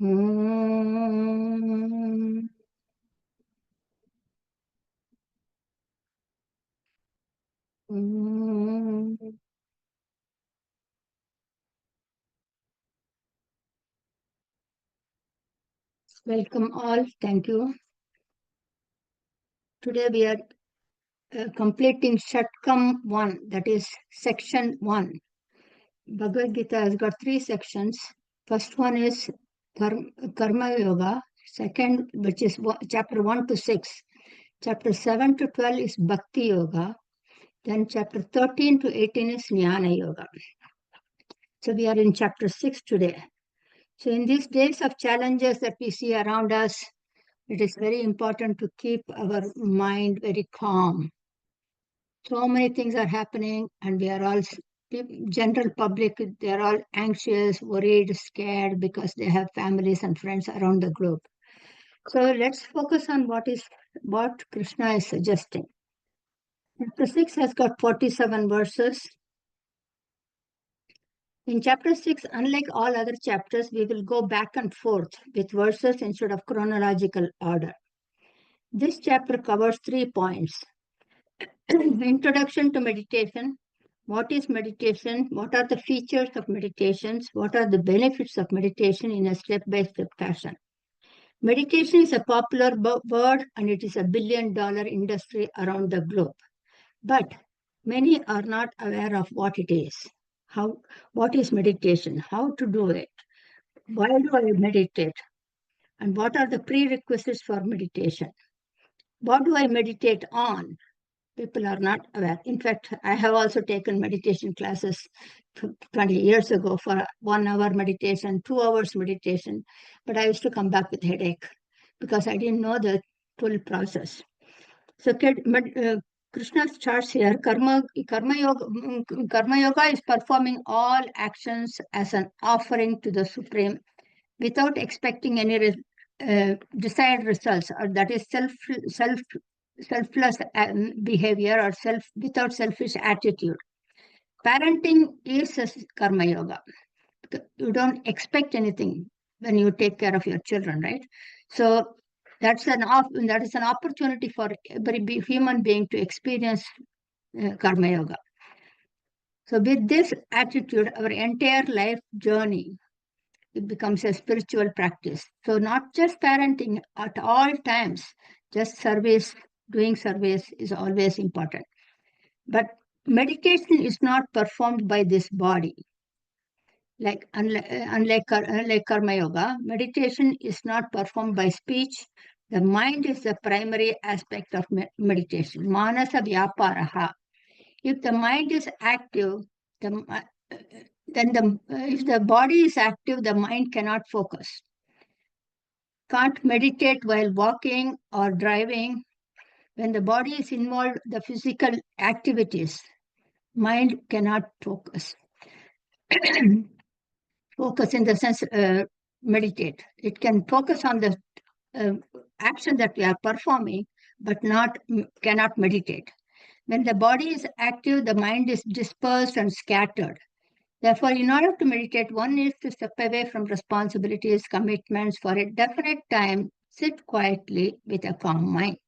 Mm. Mm. Welcome all. Thank you. Today we are completing Shatkam 1, that is section 1. Bhagavad Gita has got 3 sections. First one is Karma Yoga. Second, which is chapter 1 to 6. Chapter 7 to 12 is Bhakti Yoga. Then chapter 13 to 18 is Jnana Yoga. So we are in chapter 6 today. So in these days of challenges that we see around us, it is very important to keep our mind very calm. So many things are happening, and we are all, general public, they are all anxious, worried, scared because they have families and friends around the globe. So let's focus on what Krishna is suggesting. Chapter 6 has got 47 verses. In chapter 6, unlike all other chapters, we will go back and forth with verses instead of chronological order. This chapter covers 3 points. Introduction to meditation. What is meditation? What are the features of meditations? What are the benefits of meditation in a step-by-step fashion? Meditation is a popular word and it is a billion-dollar industry around the globe. But many are not aware of what it is. What is meditation? How to do it? Why do I meditate? And what are the prerequisites for meditation? What do I meditate on? People are not aware. In fact, I have also taken meditation classes 20 years ago for 1 hour meditation, 2 hours meditation, but I used to come back with headache because I didn't know the full process. So Krishna starts here, karma yoga is performing all actions as an offering to the Supreme without expecting any desired results, or that is selfless behavior or without selfish attitude. Parenting is a karma yoga. You don't expect anything when you take care of your children, right? So that is an opportunity for every human being to experience karma yoga. So with this attitude, our entire life journey, it becomes a spiritual practice. So not just parenting at all times, just service, doing service is always important. But meditation is not performed by this body. Unlike karma yoga, meditation is not performed by speech. The mind is the primary aspect of meditation. Manasa vyaparaha. If the mind is active, if the body is active, the mind cannot focus. Can't meditate while walking or driving. When the body is involved, the physical activities, mind cannot focus. Focus in the sense, meditate. It can focus on the action that we are performing, but cannot meditate. When the body is active, the mind is dispersed and scattered. Therefore, in order to meditate, one needs to step away from responsibilities, commitments for a definite time, sit quietly with a calm mind.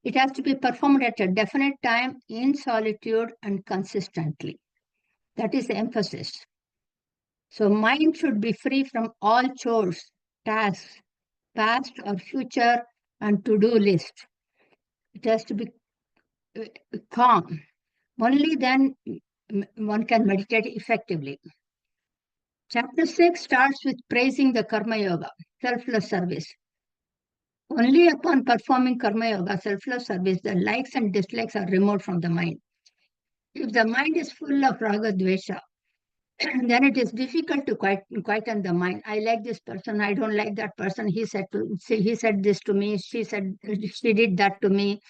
It has to be performed at a definite time in solitude and consistently. That is the emphasis. So mind should be free from all chores, tasks, past or future, and to-do list. It has to be calm. Only then one can meditate effectively. Chapter 6 starts with praising the Karma Yoga, selfless service. Only upon performing Karma Yoga, selfless service, the likes and dislikes are removed from the mind. If the mind is full of raga dvesha, then it is difficult to quieten the mind. I like this person, I don't like that person. He said this to me, she did that to me,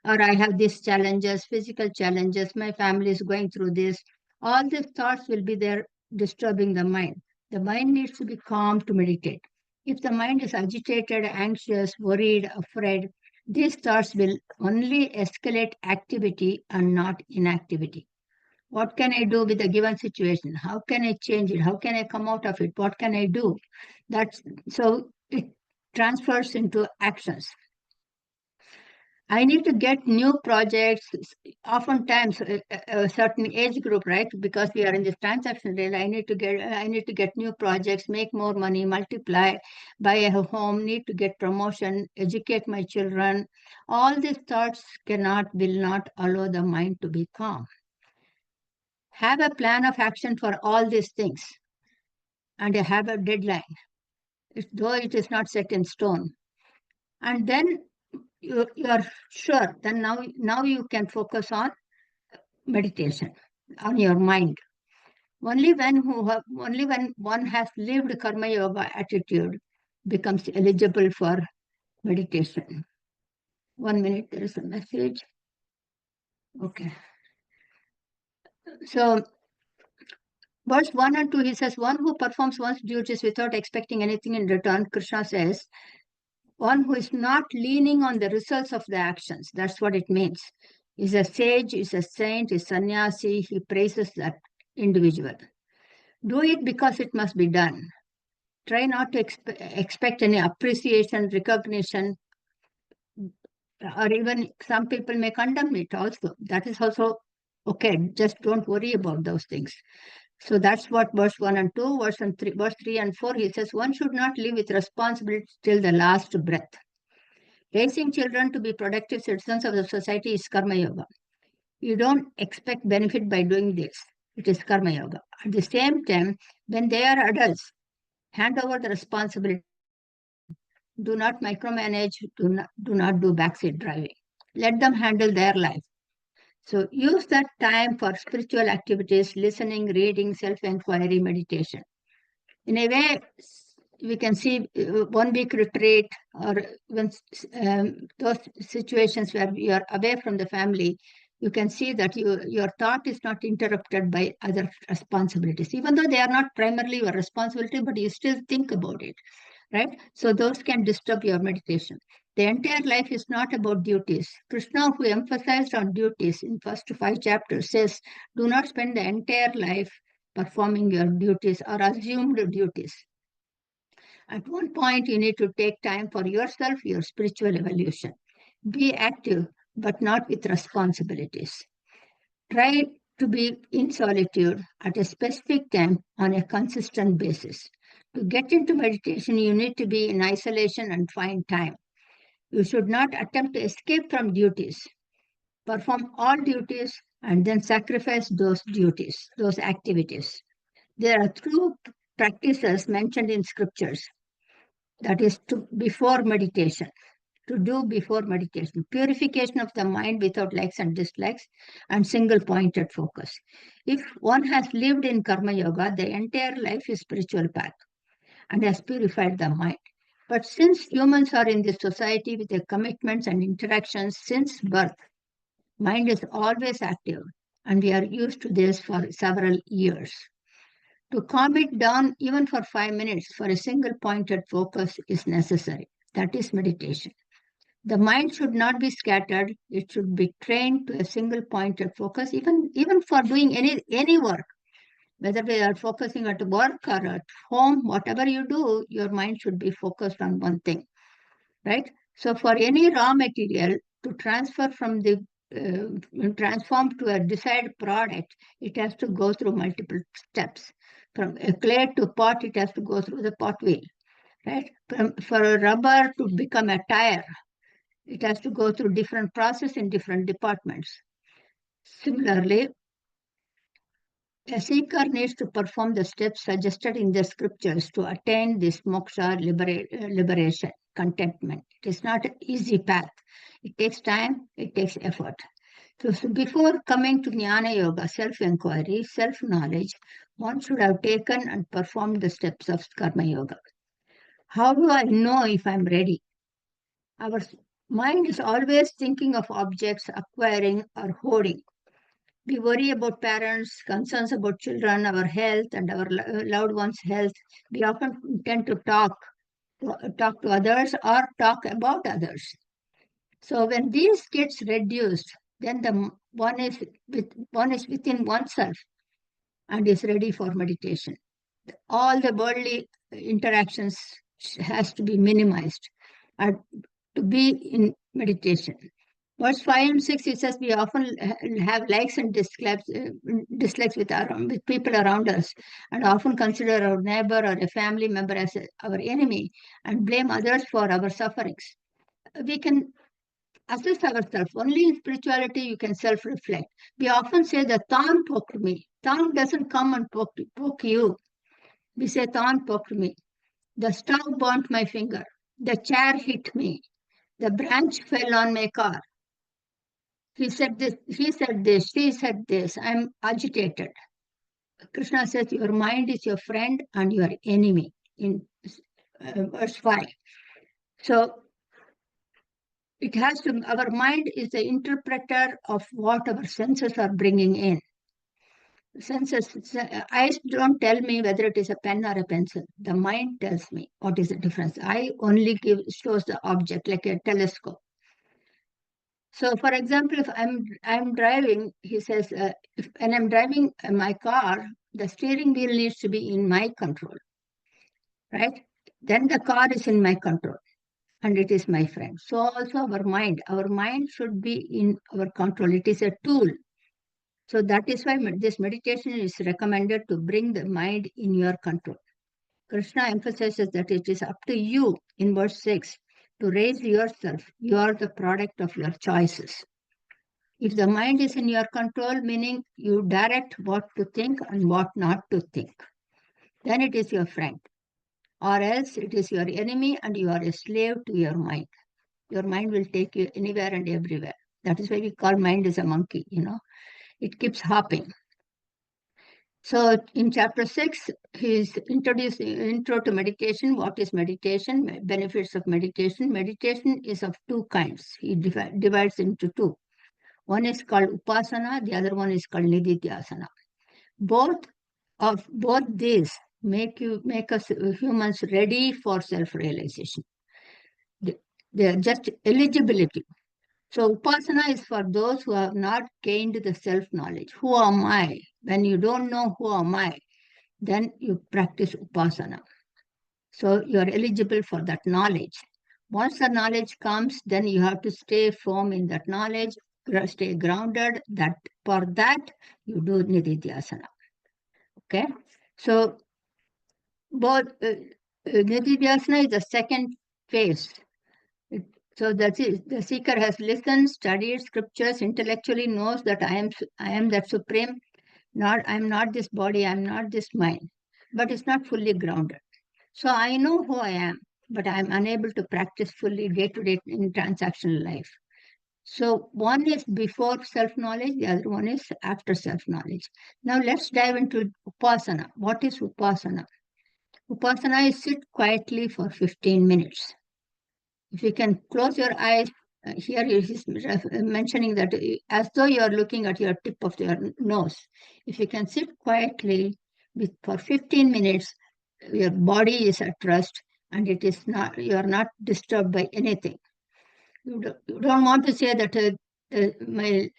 or I have these challenges, physical challenges, my family is going through this. All these thoughts will be there disturbing the mind. The mind needs to be calm to meditate. If the mind is agitated, anxious, worried, afraid, these thoughts will only escalate activity and not inactivity. What can I do with the given situation? How can I change it? How can I come out of it? What can I do? That's so it transfers into actions. I need to get new projects, oftentimes a certain age group, right? Because we are in this transaction rate, I need to get new projects, make more money, multiply, buy a home, need to get promotion, educate my children. All these thoughts will not allow the mind to be calm. Have a plan of action for all these things and have a deadline, though it is not set in stone. And then you are sure, then now you can focus on meditation, on your mind. Only when one has lived karma yoga attitude becomes eligible for meditation. 1 minute, there is a message. Okay. So verse 1 and 2, he says, one who performs one's duties without expecting anything in return, Krishna says, one who is not leaning on the results of the actions. That's what it means. Is a sage, is a saint, is sannyasi. He praises that individual. Do it because it must be done. Try not to expect any appreciation, recognition, or even some people may condemn it also. That is also okay. Just don't worry about those things. So that's what verse 1 and 2, verse 3 and 4, he says, one should not live with responsibility till the last breath. Raising children to be productive citizens of the society is karma yoga. You don't expect benefit by doing this. It is karma yoga. At the same time, when they are adults, hand over the responsibility. Do not micromanage. Do not do backseat driving. Let them handle their life. So use that time for spiritual activities, listening, reading, self-inquiry, meditation. In a way, we can see 1 week retreat or when those situations where you are away from the family, you can see that your thought is not interrupted by other responsibilities, even though they are not primarily your responsibility, but you still think about it, right? So those can disturb your meditation. The entire life is not about duties. Krishna, who emphasized on duties in first 5 chapters, says, do not spend the entire life performing your duties or assumed duties. At one point, you need to take time for yourself, your spiritual evolution. Be active, but not with responsibilities. Try to be in solitude at a specific time on a consistent basis. To get into meditation, you need to be in isolation and find time. You should not attempt to escape from duties. Perform all duties and then sacrifice those duties, those activities. There are 2 practices mentioned in scriptures. That is before meditation, to do before meditation. Purification of the mind without likes and dislikes and single pointed focus. If one has lived in karma yoga, the entire life is spiritual path and has purified the mind. But since humans are in this society with their commitments and interactions since birth, mind is always active and we are used to this for several years. To calm it down even for 5 minutes for a single pointed focus is necessary. That is meditation. The mind should not be scattered. It should be trained to a single pointed focus, even for doing any work. Whether we are focusing at work or at home, whatever you do, your mind should be focused on one thing, right? So for any raw material to transfer from the transform to a desired product, it has to go through multiple steps. From a clay to pot, it has to go through the pot wheel, right? For a rubber to become a tire, it has to go through different process in different departments. Similarly, a seeker needs to perform the steps suggested in the scriptures to attain this moksha, liberation, contentment. It is not an easy path. It takes time, it takes effort. So before coming to Jnana Yoga, self-inquiry, self-knowledge, one should have taken and performed the steps of Karma Yoga. How do I know if I'm ready? Our mind is always thinking of objects, acquiring or hoarding. We worry about parents, concerns about children, our health and our loved ones' health. We often tend to talk to others or talk about others. So when these gets reduced, then the one is within oneself and is ready for meditation. All the worldly interactions has to be minimized and to be in meditation. Verse 5 and 6, it says we often have likes and dislikes with people around us, and often consider our neighbor or a family member as our enemy and blame others for our sufferings. We can assess ourselves. Only in spirituality you can self-reflect. We often say the thorn poked me. Thorn doesn't come and poke you. We say thorn poked me. The stove burnt my finger. The chair hit me. The branch fell on my car. He said this, she said this. I'm agitated. Krishna says your mind is your friend and your enemy in verse 5. So it has to, our mind is the interpreter of what our senses are bringing in. Senses, eyes don't tell me whether it is a pen or a pencil. The mind tells me what is the difference. I only shows the object like a telescope. So, for example, if I'm driving, he says, when I'm driving my car, the steering wheel needs to be in my control, right? Then the car is in my control, and it is my friend. So also our mind should be in our control. It is a tool. So that is why this meditation is recommended to bring the mind in your control. Krishna emphasizes that it is up to you in verse 6 to raise yourself. You are the product of your choices. If the mind is in your control, meaning you direct what to think and what not to think, then it is your friend. Or else it is your enemy and you are a slave to your mind. Your mind will take you anywhere and everywhere. That is why we call mind is a monkey, It keeps hopping. So in chapter 6, he is introducing intro to meditation. What is meditation? Benefits of meditation. Meditation is of two kinds. He divides into two. One is called upasana, the other one is called nididhyasana. Both these make us humans ready for self-realization. They are just eligibility. So upasana is for those who have not gained the self-knowledge. Who am I? When you don't know who am I, then you practice upasana. So you are eligible for that knowledge. Once the knowledge comes, then you have to stay firm in that knowledge, stay grounded. For that, you do nididhyasana. Okay? So both nididhyasana is the second phase. So that is, the seeker has listened, studied scriptures, intellectually knows that I am that supreme. I'm not this body, I'm not this mind, but it's not fully grounded. So I know who I am, but I'm unable to practice fully day to day in transactional life. So one is before self-knowledge, the other one is after self-knowledge. Now let's dive into upasana. What is upasana? Upasana is sit quietly for 15 minutes. If you can close your eyes, here is mentioning that as though you are looking at your tip of your nose. If you can sit quietly for 15 minutes, your body is at rest and you are not disturbed by anything. You don't want to say that my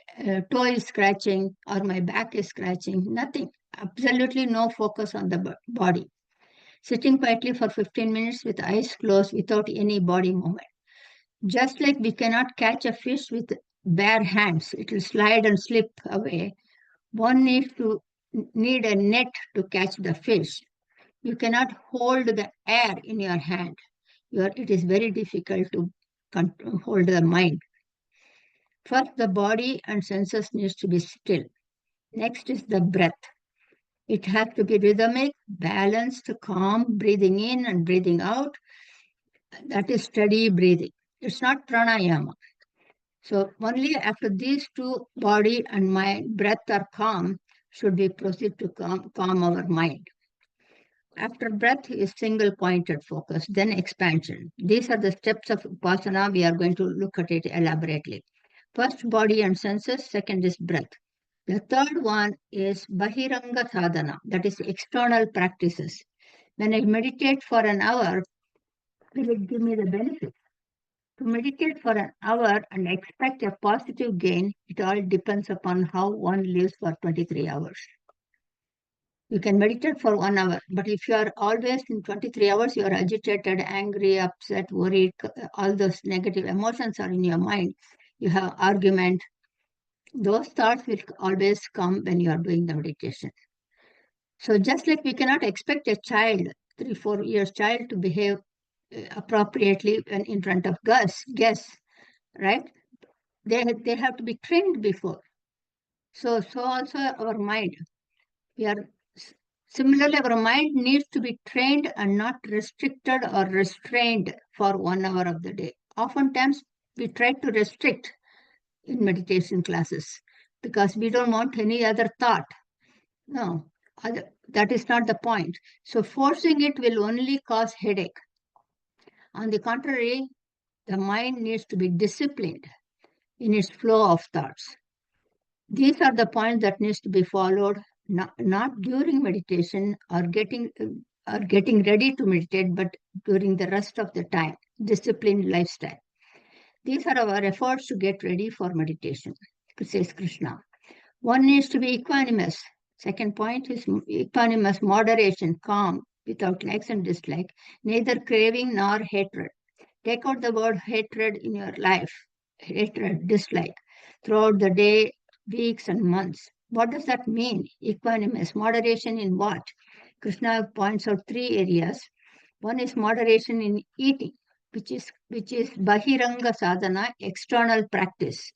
toe is scratching or my back is scratching. Nothing. Absolutely no focus on the body. Sitting quietly for 15 minutes with eyes closed without any body movement. Just like we cannot catch a fish with bare hands, it will slide and slip away. One need a net to catch the fish. You cannot hold the air in your hand. It is very difficult to hold the mind. First, the body and senses needs to be still. Next is the breath. It has to be rhythmic, balanced, calm, breathing in and breathing out. That is steady breathing. It's not pranayama. So only after these two, body and mind, breath are calm, should we proceed to calm our mind. After breath is single pointed focus, then expansion. These are the steps of Upasana. We are going to look at it elaborately. First, body and senses. Second is breath. The third one is Bahiranga Sadhana, that is external practices. When I meditate for an hour, will it give me the benefit? To meditate for an hour and expect a positive gain, it all depends upon how one lives for 23 hours. You can meditate for 1 hour, but if you are always in 23 hours, you are agitated, angry, upset, worried, all those negative emotions are in your mind. You have argument. Those thoughts will always come when you are doing the meditation. So just like we cannot expect a child, 3-4 years child, to behave appropriately when in front of guests, right? They have to be trained before. So also our mind. We are similarly our mind needs to be trained and not restricted or restrained for 1 hour of the day. Oftentimes we try to restrict in meditation classes because we don't want any other thought. No, that is not the point. So forcing it will only cause headache. On the contrary, the mind needs to be disciplined in its flow of thoughts. These are the points that needs to be followed, not during meditation or getting ready to meditate, but during the rest of the time. Disciplined lifestyle. These are our efforts to get ready for meditation, says Krishna. One needs to be equanimous. Second point is equanimous, moderation, calm, without likes and dislike, neither craving nor hatred. Take out the word hatred in your life, hatred, dislike, throughout the day, weeks, and months. What does that mean? Equanimous, moderation in what? Krishna points out 3 areas. One is moderation in eating, which is bahiranga sadhana, external practice.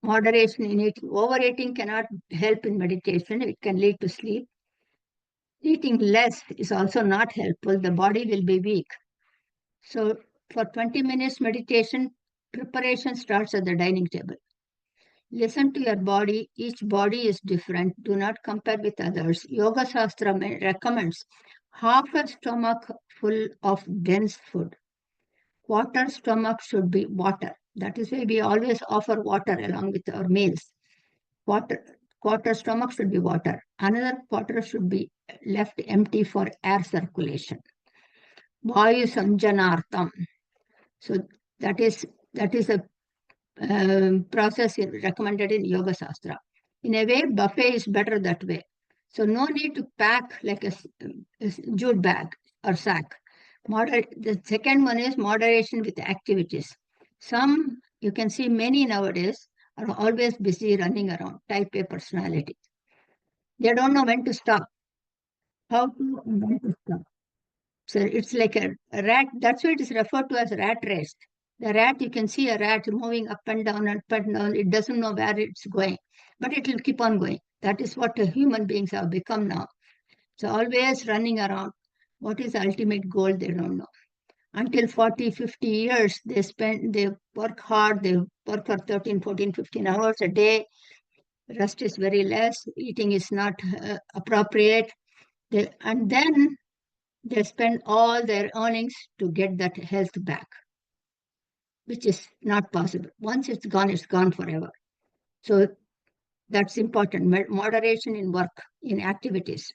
Moderation in eating. Overeating cannot help in meditation. It can lead to sleep. Eating less is also not helpful. The body will be weak. So for 20 minutes meditation, preparation starts at the dining table. Listen to your body. Each body is different. Do not compare with others. Yoga Shastra recommends half a stomach full of dense food. Quarter stomach should be water. That is why we always offer water along with our meals. Quarter stomach should be water. Another quarter should be left empty for air circulation. Vayu Sanjanartham. So that is a process recommended in Yoga Shastra. In a way, buffet is better that way. So no need to pack like a jute bag or sack. The second one is moderation with activities. You can see many nowadays are always busy running around, type A personality. They don't know when to stop, how to when to stop. So it's like a rat. That's why it is referred to as rat race. The rat, you can see a rat moving up and down, up and down. It doesn't know where it's going, but it will keep on going. That is what human beings have become now. So always running around. What is the ultimate goal? They don't know. Until 40, 50 years, they work hard. They work for 13, 14, 15 hours a day. Rest is very less. Eating is not appropriate. And then they spend all their earnings to get that health back, which is not possible. Once it's gone forever. So that's important. Moderation in work, in activities.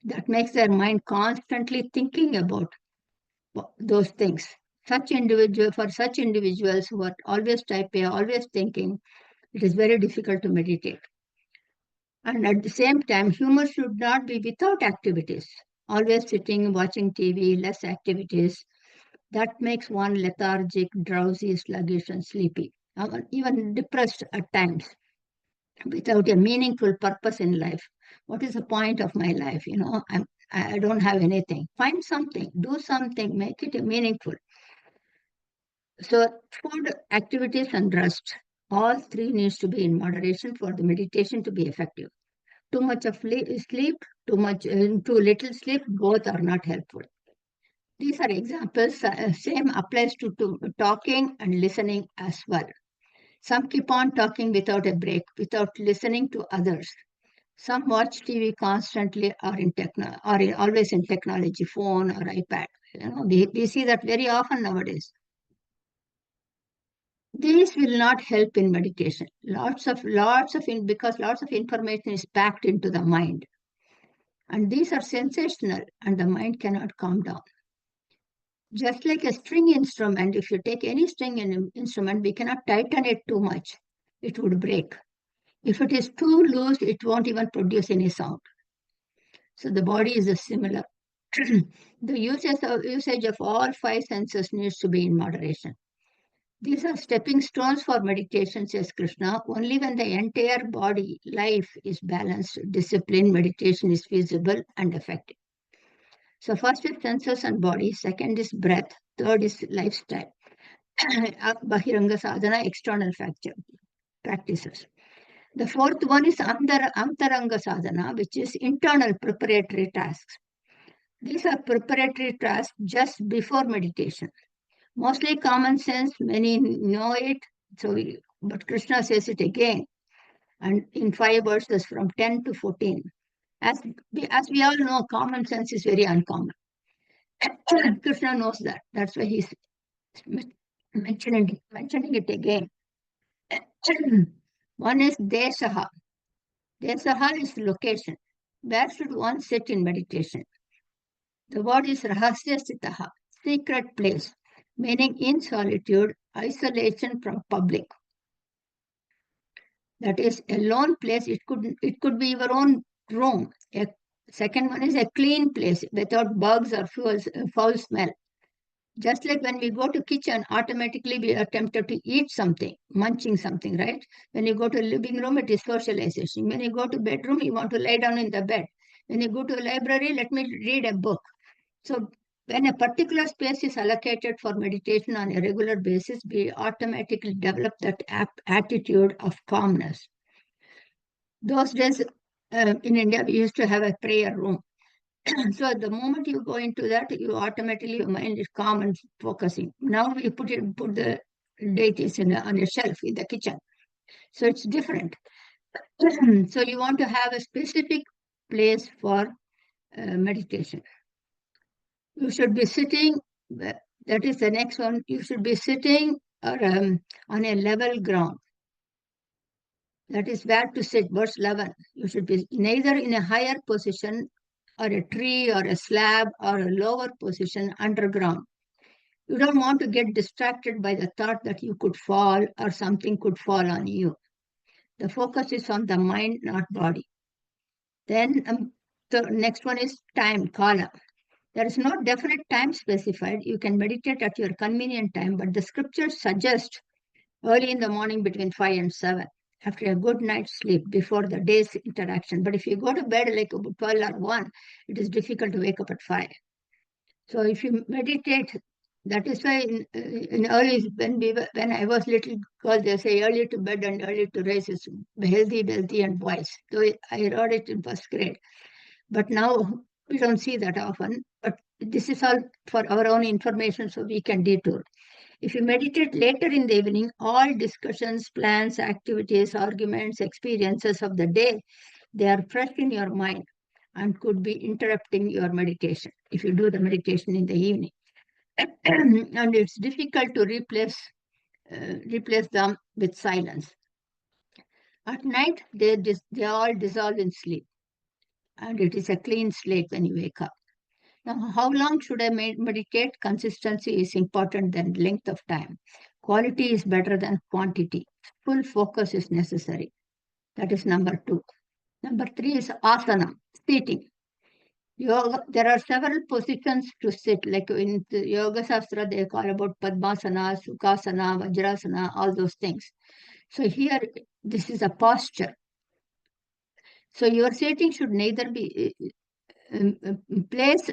That makes their mind constantly thinking about those things. For such individuals who are always type A, always thinking, it is very difficult to meditate. And at the same time, humor should not be without activities. Always sitting, watching TV, less activities. That makes one lethargic, drowsy, sluggish, and sleepy, even depressed at times, without a meaningful purpose in life. What is the point of my life? I don't have anything. Find something, do something, make it meaningful. So food, activities, and rest, all three needs to be in moderation for the meditation to be effective. Too much of sleep, too little sleep, both are not helpful. These are examples. Same applies to talking and listening as well. Some keep on talking without a break, without listening to others. Some watch TV constantly or always in technology, phone or iPad. We see that very often nowadays. These will not help in meditation. Because lots of information is packed into the mind. And these are sensational and the mind cannot calm down. Just like a string instrument, if you take any string instrument, we cannot tighten it too much. It would break. If it is too loose, it won't even produce any sound. So the body is a similar. The usage of all five senses needs to be in moderation. These are stepping stones for meditation, says Krishna. Only when the entire body, life is balanced, discipline, meditation is feasible and effective. So first is senses and body, second is breath, third is lifestyle. Bahiranga sadhana, external practices. The fourth one is antaranga sadhana, which is internal preparatory tasks. These are preparatory tasks just before meditation. Mostly common sense, many know it, but Krishna says it again, and in 5 verses from 10 to 14. As we all know, common sense is very uncommon. Krishna knows that. That's why he's mentioning it again. One is Desaha. Desaha is location. Where should one sit in meditation? The word is Rahasya Sitaha, secret place, meaning in solitude, isolation from public. That is a lone place. It could be your own room. A second one is a clean place without bugs or foul smell. Just like when we go to kitchen, automatically we are tempted to eat something, munching something, right? When you go to living room, it is socialization. When you go to bedroom, you want to lie down in the bed. When you go to a library, let me read a book. So when a particular space is allocated for meditation on a regular basis, we automatically develop that attitude of calmness. Those days in India, we used to have a prayer room. So the moment you go into that, you automatically, your mind is calm and focusing. Now you put the deities on a shelf in the kitchen. So it's different. So you want to have a specific place for meditation. You should be sitting, that is the next one, you should be sitting or, on a level ground. That is where to sit, verse 11. You should be neither in a higher position or a tree or a slab or a lower position underground. You don't want to get distracted by the thought that you could fall or something could fall on you. The focus is on the mind, not body. Then the next one is time, kala. There is no definite time specified. You can meditate at your convenient time, but the scriptures suggest early in the morning between 5 and 7, after a good night's sleep, before the day's interaction. But if you go to bed like about 12 or 1, it is difficult to wake up at 5. So if you meditate, that is why in early, when I was little girl, they say early to bed and early to rise is healthy, wealthy, and wise. So I read it in first grade. But now we don't see that often. But this is all for our own information, so we can detour. If you meditate later in the evening, all discussions, plans, activities, arguments, experiences of the day, they are fresh in your mind and could be interrupting your meditation if you do the meditation in the evening. And it's difficult to replace them with silence. At night, they all dissolve in sleep, and it is a clean slate when you wake up. Now, how long should I meditate? Consistency is important than length of time. Quality is better than quantity. Full focus is necessary. That is number 2. Number 3 is asana, sitting. Yoga, there are several positions to sit, like in the Yoga Shastra, they call about Padmasana, Sukhasana, Vajrasana, all those things. So here, this is a posture. So your sitting should neither be place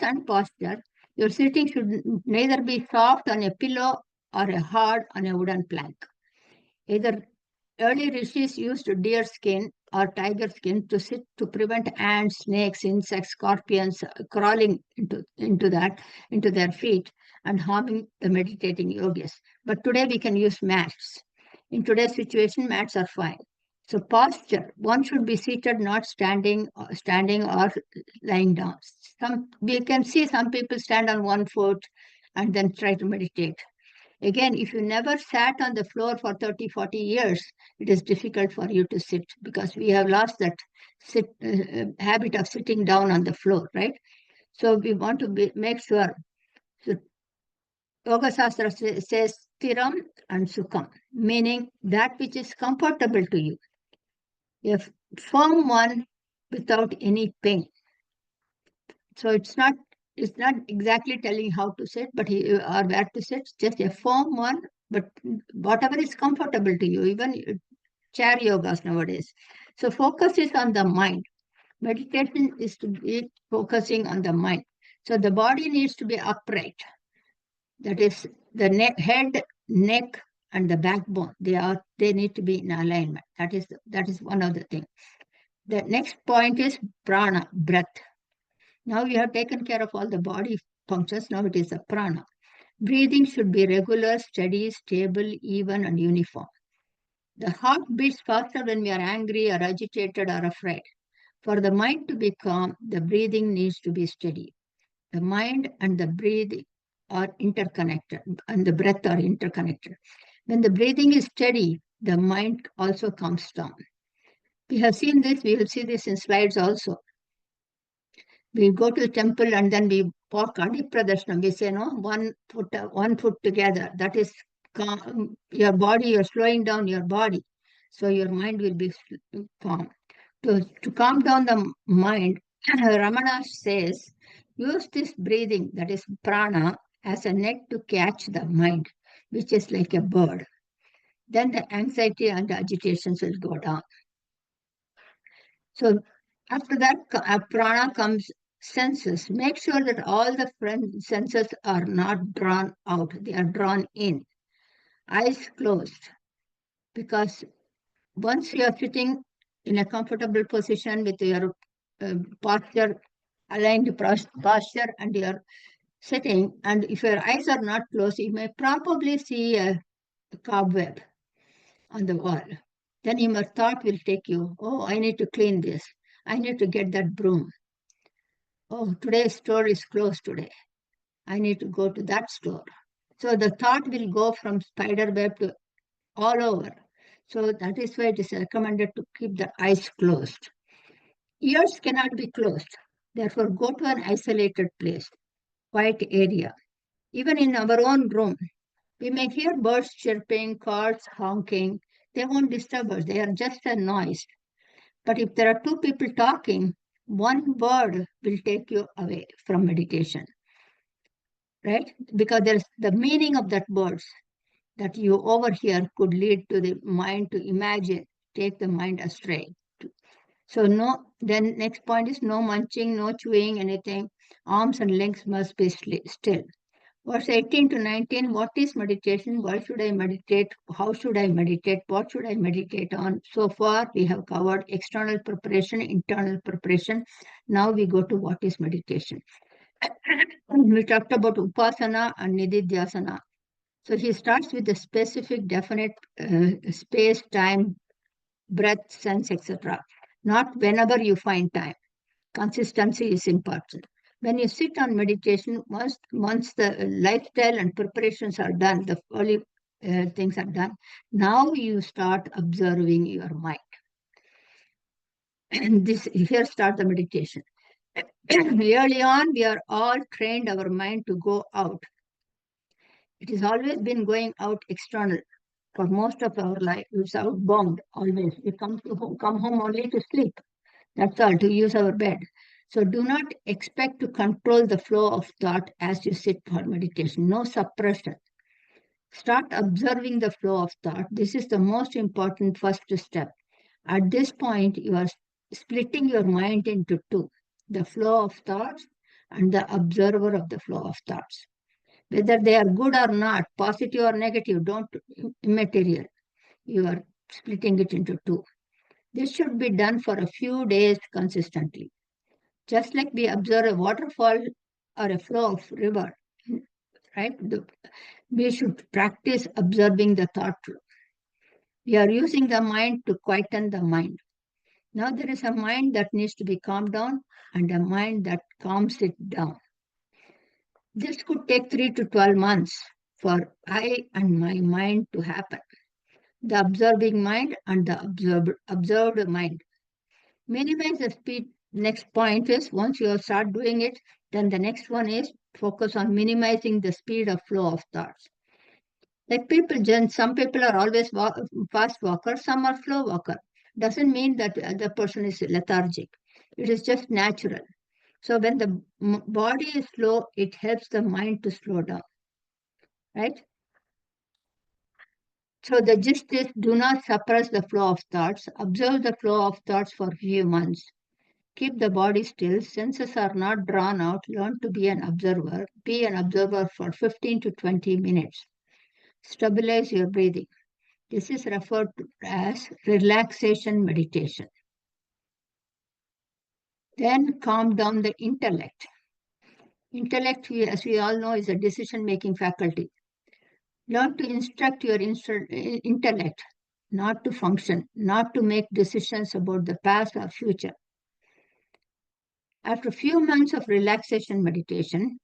and posture. Your sitting should neither be soft on a pillow or a hard on a wooden plank. Either early rishis used deer skin or tiger skin to sit to prevent ants, snakes, insects, scorpions crawling into their feet and harming the meditating yogis. But today we can use mats. In today's situation, mats are fine. So posture, one should be seated, not standing or lying down. We can see some people stand on one foot and then try to meditate. Again, if you never sat on the floor for 30, 40 years, it is difficult for you to sit because we have lost that habit of sitting down on the floor, right? So we want to make sure. So Yoga Shastra says Stiram and Sukham, meaning that which is comfortable to you. A firm one without any pain. So it's not exactly telling how to sit, but or where to sit. Just a firm one, but whatever is comfortable to you. Even chair yogas nowadays. So focus is on the mind. Meditation is to be focusing on the mind. So the body needs to be upright. That is the head, neck, and the backbone. They need to be in alignment. That is one of the things. The next point is prana, breath. Now you have taken care of all the body functions. Now it is the prana. Breathing should be regular, steady, stable, even, and uniform. The heart beats faster when we are angry or agitated or afraid. For the mind to be calm, the breathing needs to be steady. The mind and the breathing are interconnected, and the breath are interconnected. When the breathing is steady, the mind also calms down. We have seen this, we will see this in slides also. We go to the temple and then we walk Adi Pradarshana. We say, no, one foot together. That is calm. Your body, you're slowing down your body. So your mind will be calm. To calm down the mind, Ramana says, use this breathing, that is prana, as a net to catch the mind, which is like a bird. Then the anxiety and the agitations will go down. So after that, prana comes senses. Make sure that all the senses are not drawn out, they are drawn in. Eyes closed, because once you are sitting in a comfortable position with your posture, aligned posture, and your sitting, and if your eyes are not closed, you may probably see a cobweb on the wall. Then your thought will take you, oh, I need to clean this. I need to get that broom. Oh, today's store is closed today. I need to go to that store. So the thought will go from spider web to all over. So that is why it is recommended to keep the eyes closed. Ears cannot be closed. Therefore, go to an isolated place, quiet area. Even in our own room, we may hear birds chirping, cars honking. They won't disturb us. They are just a noise. But if there are two people talking, one word will take you away from meditation, right? Because there's the meaning of that words that you overhear could lead to the mind to imagine, take the mind astray. So no, then next point is no munching, no chewing anything. Arms and legs must be still. Verse 18 to 19, what is meditation? Why should I meditate? How should I meditate? What should I meditate on? So far, we have covered external preparation, internal preparation. Now we go to what is meditation. We talked about upasana and nididhyasana. So he starts with the specific, definite space, time, breath, sense, etc. Not whenever you find time. Consistency is important. When you sit on meditation, once the lifestyle and preparations are done, the early things are done, now you start observing your mind. And here start the meditation. Early on, we are all trained our mind to go out. It has always been going out external. For most of our life, it's outbound always. We come home only to sleep. That's all, to use our bed. So do not expect to control the flow of thought as you sit for meditation. No suppression. Start observing the flow of thought. This is the most important first step. At this point, you are splitting your mind into two, the flow of thoughts and the observer of the flow of thoughts. Whether they are good or not, positive or negative, don't immaterial. You are splitting it into two. This should be done for a few days consistently. Just like we observe a waterfall or a flow of river, right? We should practice observing the thought flow. We are using the mind to quieten the mind. Now there is a mind that needs to be calmed down and a mind that calms it down. This could take 3 to 12 months for I and my mind to happen. The observing mind and the observed mind. Minimize the speed. Next point is once you start doing it, Then the next one is focus on minimizing the speed of flow of thoughts. Like some people are always fast walkers, some are slow walker. Doesn't mean that the person is lethargic. It is just natural. So when the body is slow, it helps the mind to slow down, right? So the gist is do not suppress the flow of thoughts. Observe the flow of thoughts for a few months. Keep the body still. Senses are not drawn out. Learn to be an observer. Be an observer for 15 to 20 minutes. Stabilize your breathing. This is referred to as relaxation meditation. Then calm down the intellect. Intellect, as we all know, is a decision-making faculty. Learn to instruct your intellect not to function, not to make decisions about the past or future. After a few months of relaxation meditation,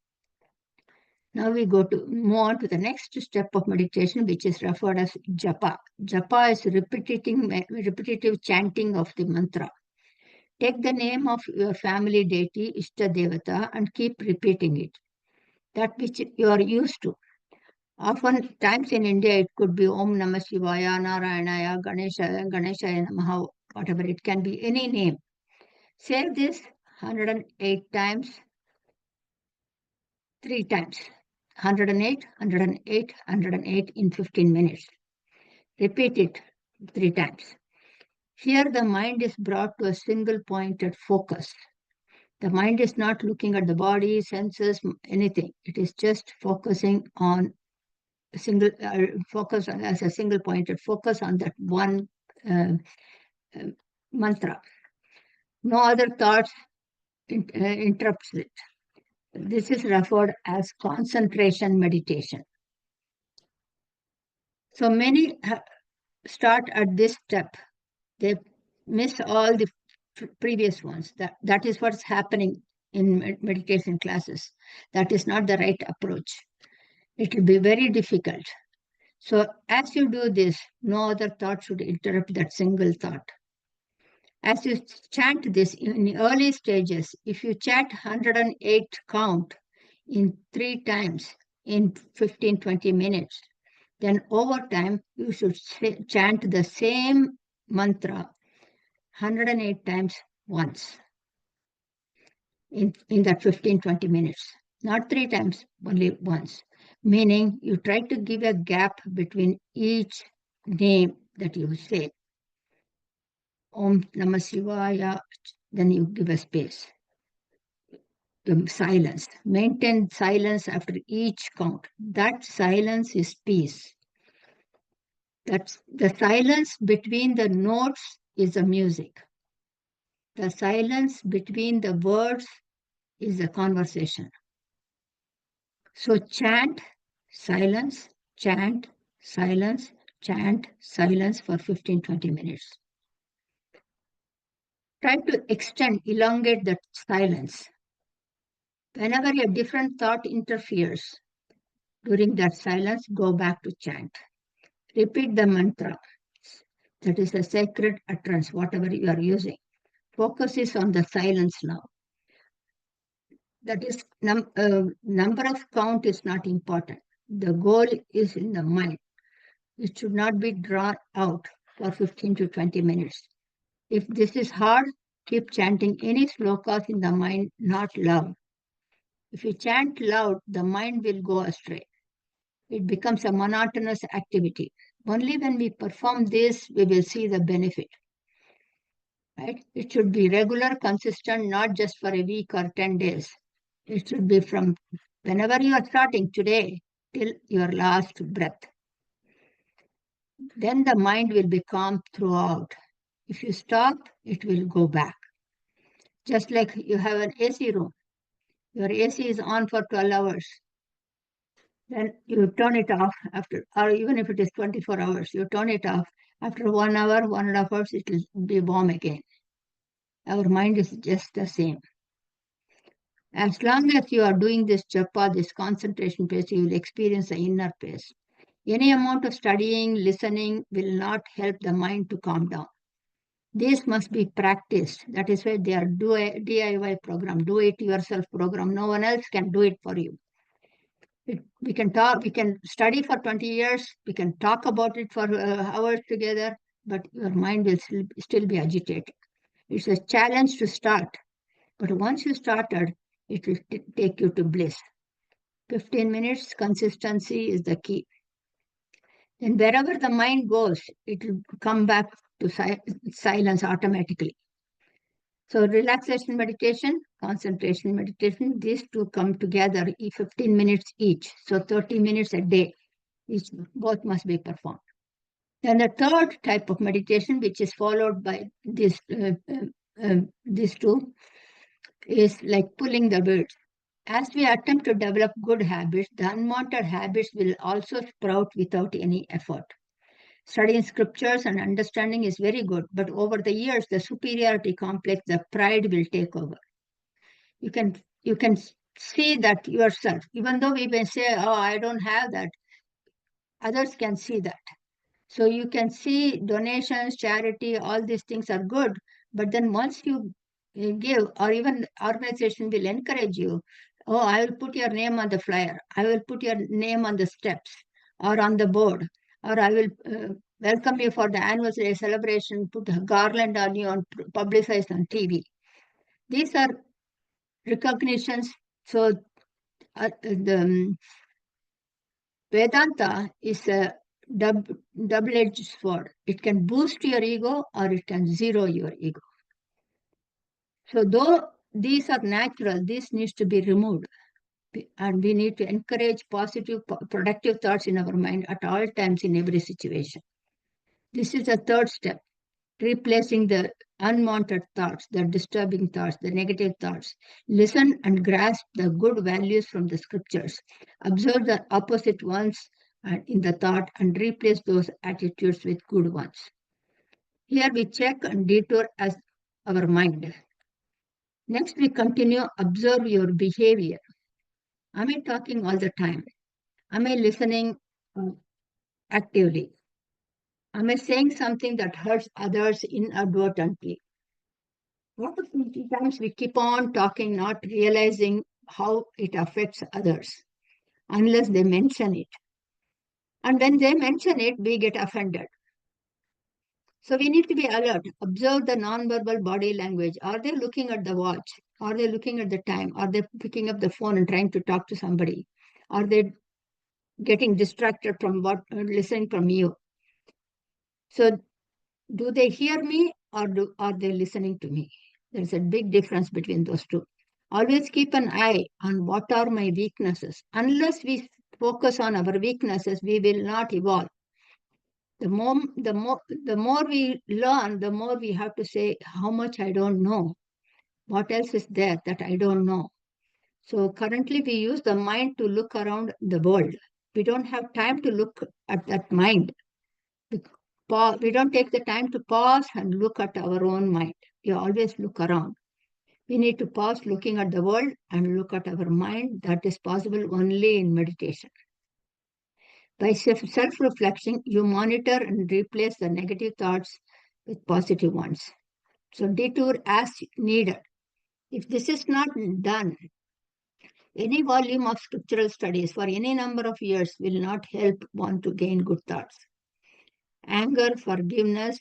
now we move on to the next step of meditation, which is referred as japa. Japa is repetitive chanting of the mantra. Take the name of your family deity, Ishta Devata, and keep repeating it. That which you are used to. Often times in India, it could be Om Namah Shivaya, Narayanaya, Ganeshaya Namaha, whatever. It can be any name. Say this 108 times, 3 times. 108, 108, 108 in 15 minutes. Repeat it 3 times. Here the mind is brought to a single pointed focus. The mind is not looking at the body, senses, anything. It is just focusing on focus as a single pointed focus on that one mantra. No other thoughts interrupts it. This is referred as concentration meditation. So many start at this step. They miss all the previous ones. That is what's happening in meditation classes. That is not the right approach. It will be very difficult. So as you do this, no other thought should interrupt that single thought. As you chant this in the early stages, if you chant 108 count in 3 times in 15-20 minutes, then over time you should chant the same mantra 108 times once in that 15-20 minutes. Not 3 times, only once. Meaning you try to give a gap between each name that you say. Om Namah Shivaya, then you give a space. The silence. Maintain silence after each count. That silence is peace. That's the silence between the notes is the music. The silence between the words is the conversation. So chant, silence, chant, silence, chant, silence for 15-20 minutes. Try to elongate that silence. Whenever a different thought interferes during that silence, go back to chant. Repeat the mantra. That is a sacred utterance, whatever you are using. Focus is on the silence now. That is, number of count is not important. The goal is in the mind. It should not be drawn out for 15 to 20 minutes. If this is hard, keep chanting any slokas in the mind, not loud. If you chant loud, the mind will go astray. It becomes a monotonous activity. Only when we perform this, we will see the benefit. Right? It should be regular, consistent, not just for a week or 10 days. It should be from whenever you are starting today till your last breath. Then the mind will be calm throughout. If you stop, it will go back. Just like you have an AC room. Your AC is on for 12 hours. Then you turn it off after, or even if it is 24 hours, you turn it off. After 1 hour, 1.5 hours, it will be warm again. Our mind is just the same. As long as you are doing this japa, this concentration pace, you will experience the inner pace. Any amount of studying, listening will not help the mind to calm down. These must be practiced. That is why they are DIY program, do it yourself program. No one else can do it for you. We can talk, we can study for 20 years, we can talk about it for hours together, but your mind will still be agitated. It's a challenge to start, but once you started, it will take you to bliss. 15 minutes consistency is the key. And wherever the mind goes, it will come back to silence automatically. So relaxation meditation, concentration meditation, these two come together 15 minutes each. So 30 minutes a day, both must be performed. Then the third type of meditation, which is followed by these two, is like pulling the weeds. As we attempt to develop good habits, the unwanted habits will also sprout without any effort. Studying scriptures and understanding is very good, but over the years, the superiority complex, the pride will take over. You can see that yourself, even though we may say, "Oh, I don't have that," others can see that. So you can see donations, charity, all these things are good, but then once you give, or even organization will encourage you, "Oh, I will put your name on the flyer. I will put your name on the steps or on the board, or I will welcome you for the anniversary celebration, put a garland on you and publicize on TV." These are recognitions. So the Vedanta is a double-edged sword. It can boost your ego or it can zero your ego. So though these are natural, this needs to be removed. And we need to encourage positive, productive thoughts in our mind at all times in every situation. This is the third step, replacing the unwanted thoughts, the disturbing thoughts, the negative thoughts. Listen and grasp the good values from the scriptures. Observe the opposite ones in the thought and replace those attitudes with good ones. Here we check and detour as our mind. Next, we continue, observe your behavior. Am I talking all the time? Am I listening actively? Am I saying something that hurts others inadvertently? Lot of times we keep on talking, not realizing how it affects others unless they mention it. And when they mention it, we get offended. So we need to be alert. Observe the nonverbal body language. Are they looking at the watch? Are they looking at the time? Are they picking up the phone and trying to talk to somebody? Are they getting distracted from listening from you? So do they hear me or are they listening to me? There's a big difference between those two. Always keep an eye on what are my weaknesses. Unless we focus on our weaknesses, we will not evolve. The more we learn, the more we have to say how much I don't know. What else is there that I don't know? So currently we use the mind to look around the world. We don't have time to look at that mind. We don't take the time to pause and look at our own mind. We always look around. We need to pause looking at the world and look at our mind. That is possible only in meditation. By self-reflection, you monitor and replace the negative thoughts with positive ones. So detour as needed. If this is not done, any volume of scriptural studies for any number of years will not help one to gain good thoughts. Anger, forgiveness,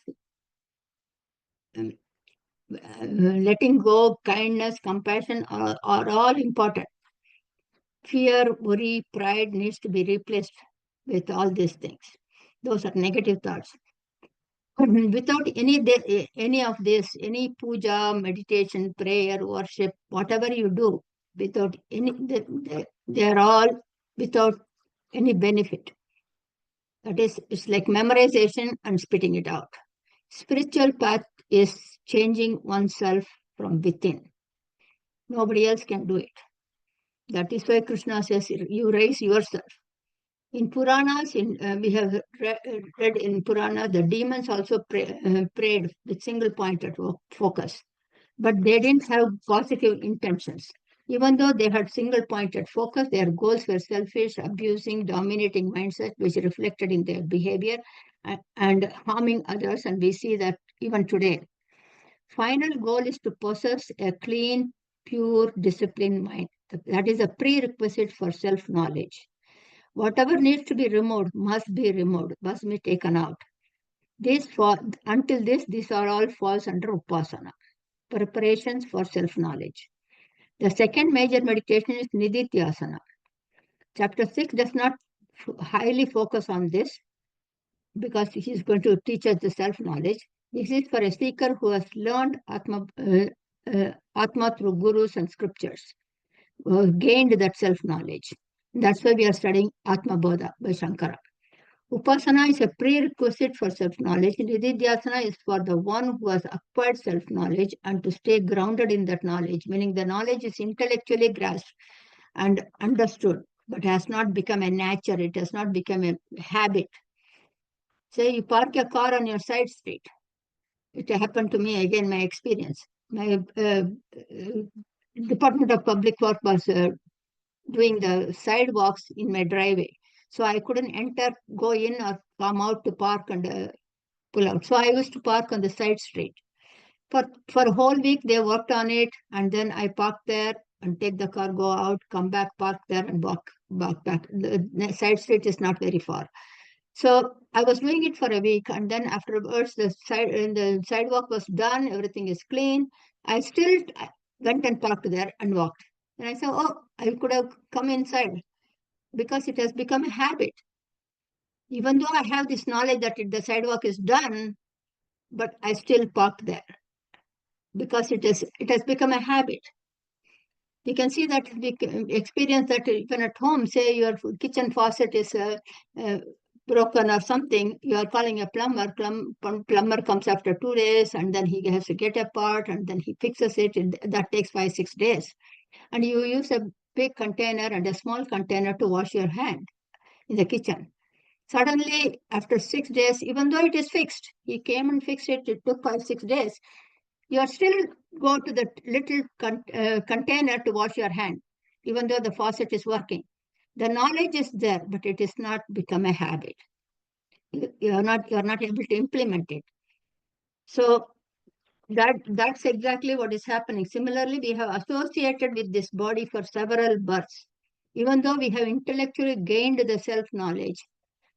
letting go, kindness, compassion are all important. Fear, worry, pride needs to be replaced with all these things. Those are negative thoughts. Without any of this, any puja, meditation, prayer, worship, whatever you do, without any, they are all without any benefit. That is, it's like memorization and spitting it out. Spiritual path is changing oneself from within. Nobody else can do it. That is why Krishna says, you raise yourself. In Puranas, we have read in Purana, the demons also prayed with single-pointed focus. But they didn't have positive intentions. Even though they had single-pointed focus, their goals were selfish, abusing, dominating mindset, which reflected in their behavior and harming others. And we see that even today. final goal is to possess a clean, pure, disciplined mind. That is a prerequisite for self-knowledge. Whatever needs to be removed, must be taken out. Until this, these are all falls under upasana, preparations for self-knowledge. The second major meditation is nididhyasana. Chapter 6 does not highly focus on this because he is going to teach us the self-knowledge. This is for a seeker who has learned Atma through gurus and scriptures, who have gained that self-knowledge. That's why we are studying Atma Bodha by Shankara. Upasana is a prerequisite for self-knowledge. Nididhyasana is for the one who has acquired self-knowledge and to stay grounded in that knowledge, meaning the knowledge is intellectually grasped and understood, but has not become a nature. It has not become a habit. Say you park a car on your side street. It happened to me again, my experience. My Department of Public Works was doing the sidewalks in my driveway. So I couldn't enter, go in or come out to park and pull out. So I used to park on the side street. For a whole week, they worked on it. And then I parked there and take the car, go out, come back, park there and walk back. The side street is not very far. So I was doing it for a week. And then afterwards, the sidewalk was done. Everything is clean. I still went and parked there and walked. And I said, oh, I could have come inside because it has become a habit. Even though I have this knowledge that the sidewalk is done, but I still parked there because it has become a habit. You can see that we experience that even at home. Say your kitchen faucet is broken or something, you are calling a plumber. Plumber comes after 2 days, and then he has to get a part, and then he fixes it. That takes 5-6 days. And you use a big container and a small container to wash your hand in the kitchen. Suddenly, after 6 days, even though it is fixed, he came and fixed it, it took 5-6 days, you are still go to the little container to wash your hand, even though the faucet is working. The knowledge is there, but it is not become a habit. You are not able to implement it. So that's exactly what is happening. Similarly, we have associated with this body for several births. Even though we have intellectually gained the self-knowledge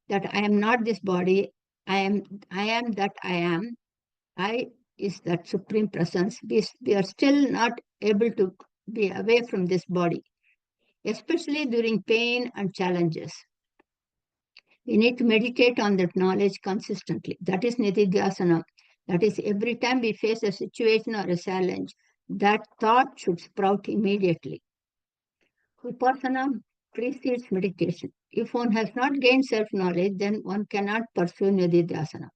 that I am not this body, I am that I am. I is that supreme presence. We are still not able to be away from this body, especially during pain and challenges. We need to meditate on that knowledge consistently. That is nididhyasana. That is, every time we face a situation or a challenge, that thought should sprout immediately. Vipassana precedes meditation. If one has not gained self-knowledge, then one cannot pursue nididhyasana.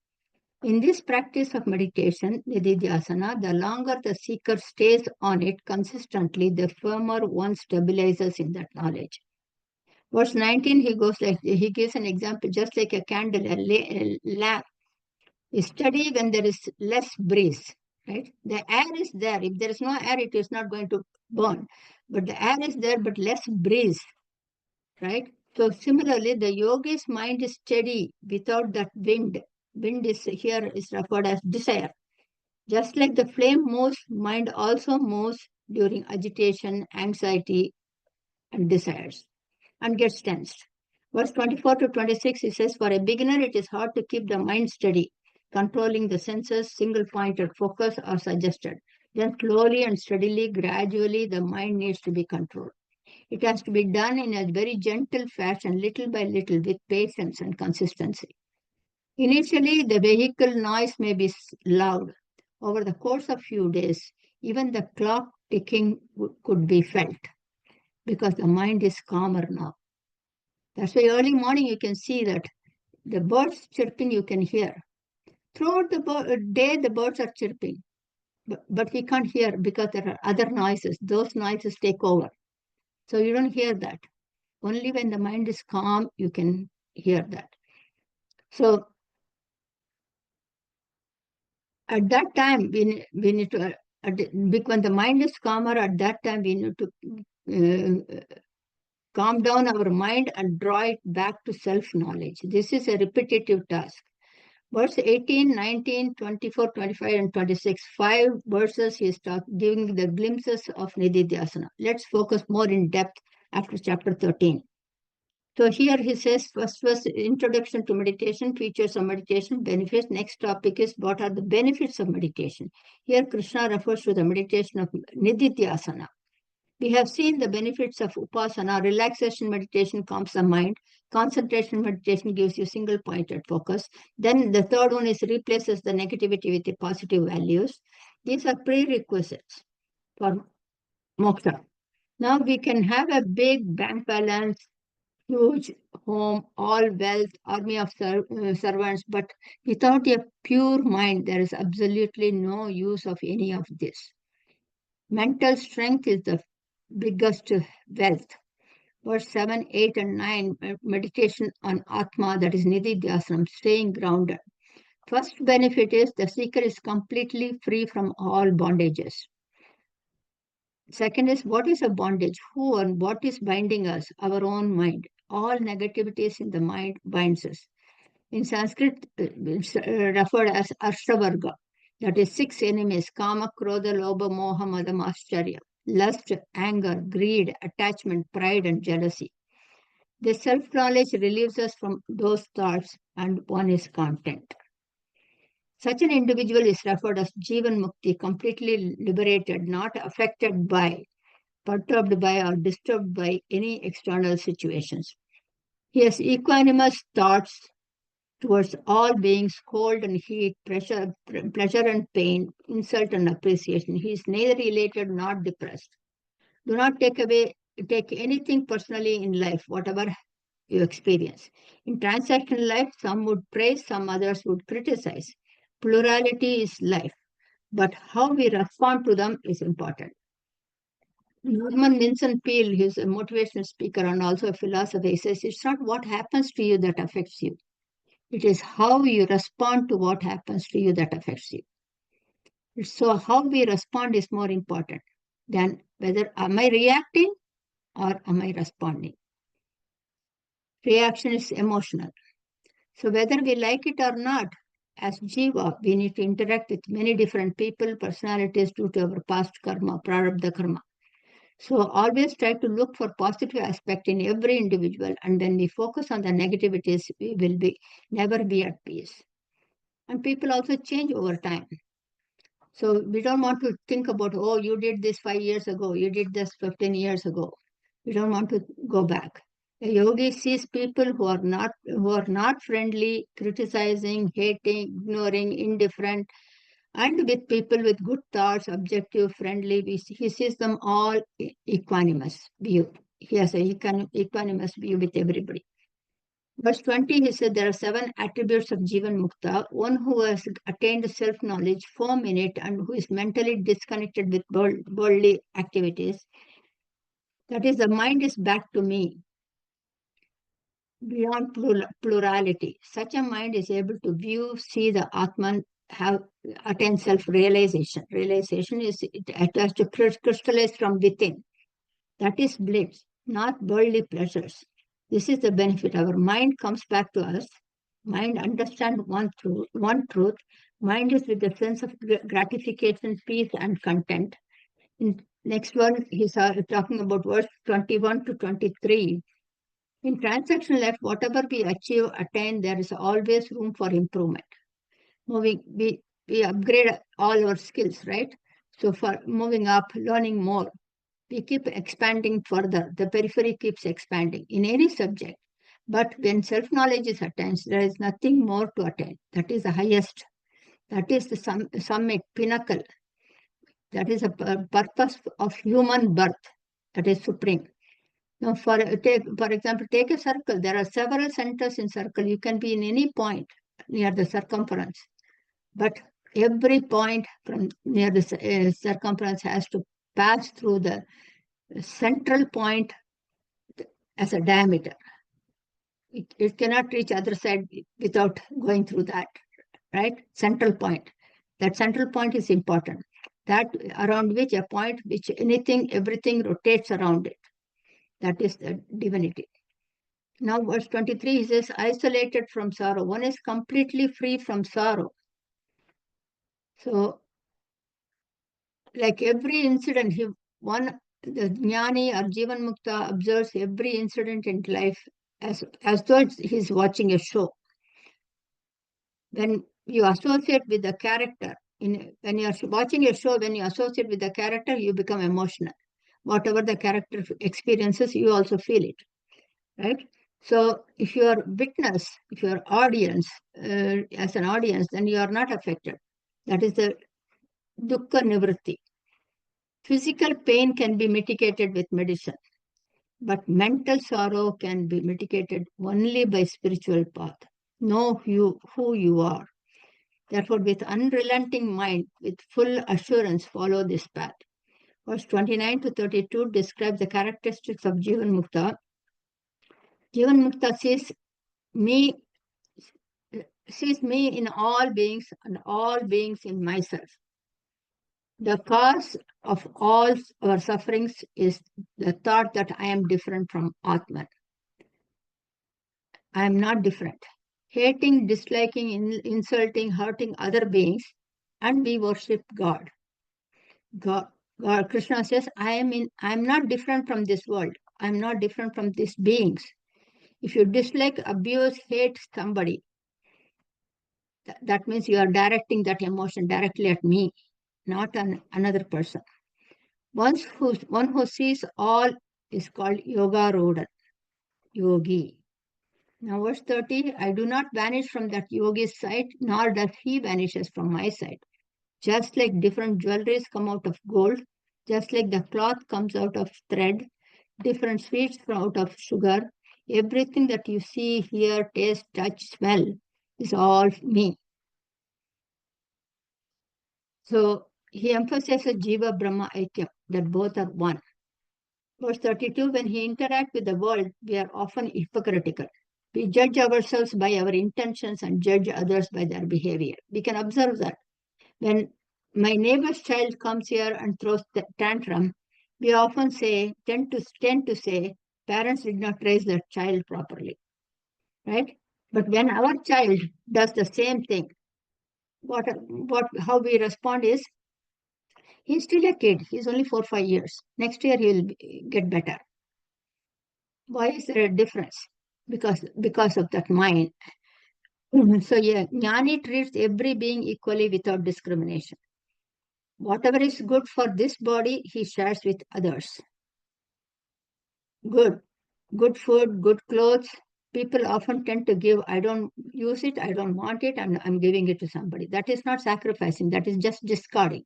In this practice of meditation, nididhyasana, the longer the seeker stays on it consistently, the firmer one stabilizes in that knowledge. Verse 19, he gives an example, just like a candle, a lamp is steady when there is less breeze, right? The air is there. If there is no air, it is not going to burn. But the air is there, but less breeze, right? So similarly, the yogi's mind is steady without that wind. Wind is here is referred as desire. Just like the flame moves, mind also moves during agitation, anxiety, and desires, and gets tensed. Verse 24 to 26, he says, for a beginner, it is hard to keep the mind steady. Controlling the senses, single-pointed focus are suggested. Then slowly and steadily, gradually, the mind needs to be controlled. It has to be done in a very gentle fashion, little by little, with patience and consistency. Initially, the vehicle noise may be loud. Over the course of few days, even the clock ticking could be felt because the mind is calmer now. That's why early morning you can see that the birds chirping you can hear. Throughout the day, the birds are chirping, but we can't hear because there are other noises. Those noises take over. So you don't hear that. Only when the mind is calm, you can hear that. So at that time, we need to, when the mind is calmer, at that time, we need to calm down our mind and draw it back to self-knowledge. This is a repetitive task. Verse 18, 19, 24, 25, and 26. 5 verses he is giving the glimpses of Nididhyasana. Let's focus more in depth after chapter 13. So here he says, first was introduction to meditation, features of meditation, benefits. Next topic is what are the benefits of meditation. Here Krishna refers to the meditation of Nididhyasana. We have seen the benefits of upasana. Relaxation meditation calms the mind. Concentration meditation gives you single-pointed focus. Then the third one is replaces the negativity with the positive values. These are prerequisites for moksha. Now we can have a big bank balance, huge home, all wealth, army of servants, but without a pure mind, there is absolutely no use of any of this. Mental strength is the biggest wealth. Verse 7, 8, and 9, meditation on Atma, that is Nididhyasana, staying grounded. First benefit is the seeker is completely free from all bondages. Second is, what is a bondage? Who and what is binding us? Our own mind. All negativities in the mind binds us. In Sanskrit, it's referred as Ashtavarga. That is 6 enemies: Kama, Krodha, Lobha, Moha, Mada, Mascharya. Lust, anger, greed, attachment, pride, and jealousy. The self-knowledge relieves us from those thoughts, and one is content. Such an individual is referred as Jivan Mukti, completely liberated, not affected by, perturbed by, or disturbed by any external situations. He has equanimous thoughts towards all beings, cold and heat, pleasure and pain, insult and appreciation. He is neither elated nor depressed. Do not take anything personally in life, whatever you experience. In transactional life, some would praise, some others would criticize. Plurality is life, but how we respond to them is important. Norman Vincent Peale, who's a motivational speaker and also a philosopher, he says, it's not what happens to you that affects you. It is how you respond to what happens to you that affects you. So how we respond is more important than whether am I reacting or am I responding. Reaction is emotional. So whether we like it or not, as Jiva, we need to interact with many different people, personalities due to our past karma, prarabdha karma. So always try to look for positive aspect in every individual, and then we focus on the negativities, we will never be at peace. And people also change over time. So we don't want to think about, oh, you did this 5 years ago, you did this 15 years ago. We don't want to go back. A yogi sees people who are not friendly, criticizing, hating, ignoring, indifferent, and with people with good thoughts, objective, friendly. He sees them all equanimous view. He has an equanimous view with everybody. Verse 20, he said there are 7 attributes of Jivan Mukta. One who has attained self-knowledge, firm in it, and who is mentally disconnected with worldly activities. That is, the mind is back to me, beyond plurality. Such a mind is able to view, see the Atman, attain self-realization. Realization is, it has to crystallize from within. That is bliss, not worldly pleasures. This is the benefit. Our mind comes back to us. Mind understands one truth. Mind is with the sense of gratification, peace, and content. In next one, he's talking about verse 21 to 23. In transactional life, whatever we achieve, attain, there is always room for improvement. We upgrade all our skills, right? So for moving up, learning more, we keep expanding further. The periphery keeps expanding in any subject. But when self-knowledge is attained, there is nothing more to attain. That is the highest. That is the summit, pinnacle. That is a purpose of human birth. That is supreme. Now, for example, take a circle. There are several centers in circle. You can be in any point near the circumference. But every point from near the circumference has to pass through the central point as a diameter. It cannot reach other side without going through that, right? Central point. That central point is important. That around which a point which everything rotates around it. That is the divinity. Now, verse 23, he says, isolated from sorrow. One is completely free from sorrow. So, like every incident, the Jnani or Jivan Mukta observes every incident in life as though he's watching a show. When you associate with the character, when you are watching a show, when you associate with the character, you become emotional. Whatever the character experiences, you also feel it, right? So if you are witness, if you are audience, as an audience, then you are not affected. That is the dukkha nivritti. Physical pain can be mitigated with medicine, but mental sorrow can be mitigated only by spiritual path. Know who you are. Therefore, with unrelenting mind, with full assurance, follow this path. Verse 29 to 32 describe the characteristics of Jivan Mukta. Jivan Mukta me, sees me in all beings and all beings in myself. The cause of all our sufferings is the thought that I am different from Atman. I am not different. Hating, disliking, insulting, hurting other beings, and we worship God. God, Krishna says, I am not different from this world. I am not different from these beings. If you dislike, abuse, hate somebody, that means you are directing that emotion directly at me, not another person. One who sees all is called Yoga Rodan, Yogi. Now, verse 30, I do not vanish from that yogi's sight, nor does he vanishes from my sight. Just like different jewelries come out of gold, just like the cloth comes out of thread, different sweets come out of sugar, everything that you see, hear, taste, touch, smell is all me. So he emphasizes Jiva Brahma Aikyam, that both are one. Verse 32, when he interacts with the world, we are often hypocritical. We judge ourselves by our intentions and judge others by their behavior. We can observe that. When my neighbor's child comes here and throws the tantrum, we often tend to say, parents did not raise their child properly, right? But when our child does the same thing, how we respond is, he's still a kid. He's only 4 or 5 years. Next year he will get better. Why is there a difference? Because of that mind. So yeah, Jnani treats every being equally without discrimination. Whatever is good for this body, he shares with others. Good food, good clothes. People often tend to give, I don't use it, I don't want it, I'm giving it to somebody. That is not sacrificing, that is just discarding.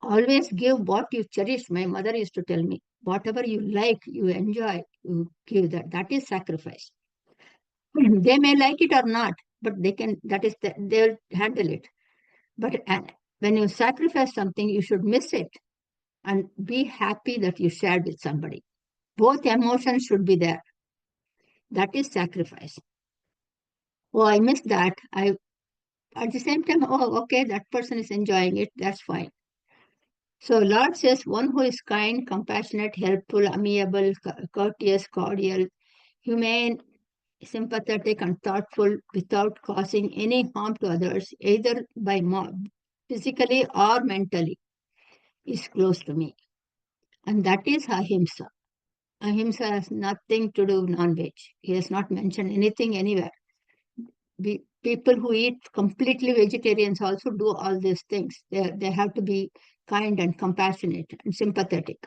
Always give what you cherish. My mother used to tell me, whatever you like, you enjoy, you give that. That is sacrifice. They may like it or not, but they'll handle it. But when you sacrifice something, you should miss it and be happy that you shared with somebody. Both emotions should be there. That is sacrifice. Oh, I missed that. At the same time, oh, okay, that person is enjoying it. That's fine. So Lord says, one who is kind, compassionate, helpful, amiable, courteous, cordial, humane, sympathetic, and thoughtful without causing any harm to others, either by physically or mentally, is close to me. And that is ahimsa. Ahimsa has nothing to do with non-veg. He has not mentioned anything anywhere. People who eat completely vegetarians also do all these things. They have to be kind and compassionate and sympathetic.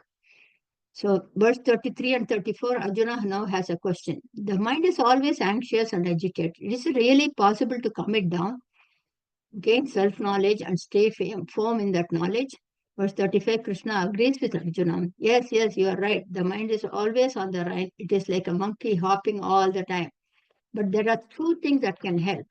So verse 33 and 34, Arjuna now has a question. The mind is always anxious and agitated. Is it really possible to calm it down, gain self-knowledge and stay firm in that knowledge? Verse 35, Krishna agrees with Arjuna. Yes, you are right. The mind is always on the right. It is like a monkey hopping all the time. But there are two things that can help.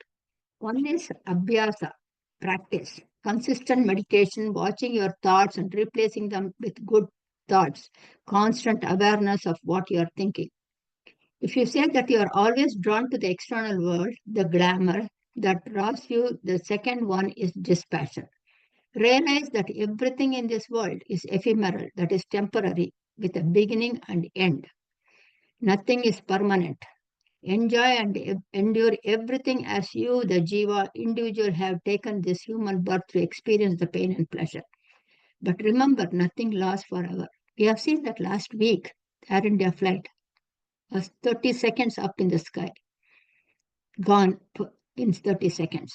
One is abhyasa, practice, consistent meditation, watching your thoughts and replacing them with good thoughts, constant awareness of what you are thinking. If you say that you are always drawn to the external world, the glamour that draws you, the second one is dispassion. Realize that everything in this world is ephemeral, that is temporary, with a beginning and end. Nothing is permanent. Enjoy and endure everything as you, the Jiva individual, have taken this human birth to experience the pain and pleasure. But remember, nothing lasts forever. We have seen that last week, the Air India flight was 30 seconds up in the sky, gone in 30 seconds.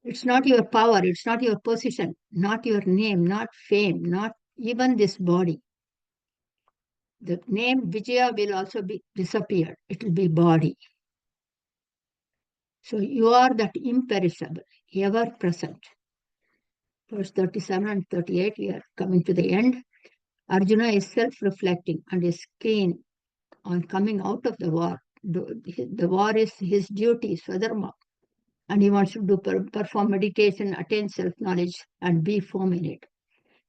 It's not your power, it's not your position, not your name, not fame, not even this body. The name Vijaya will also be disappeared. It will be body. So you are that imperishable, ever present. Verse 37 and 38, we are coming to the end. Arjuna is self-reflecting and is keen on coming out of the war. The war is his duty, Swadharma, and he wants to perform meditation, attain self-knowledge, and be firm in it.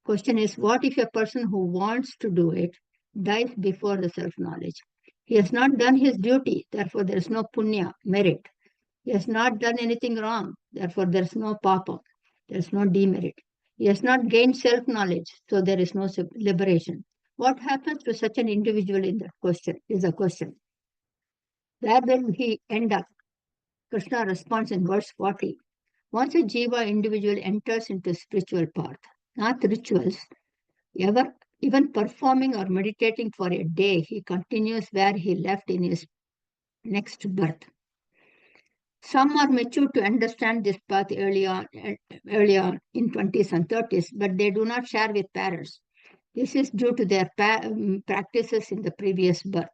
Question is, what if a person who wants to do it dies before the self-knowledge? He has not done his duty, therefore there is no punya, merit. He has not done anything wrong, therefore there is no papa, there is no demerit. He has not gained self-knowledge, so there is no liberation. What happens to such an individual in that question is a question. Where will he end up? Krishna responds in verse 40. Once a jiva individual enters into spiritual path, not rituals, ever even performing or meditating for a day, he continues where he left in his next birth. Some are mature to understand this path early on in 20s and 30s, but they do not share with parents. This is due to their practices in the previous birth.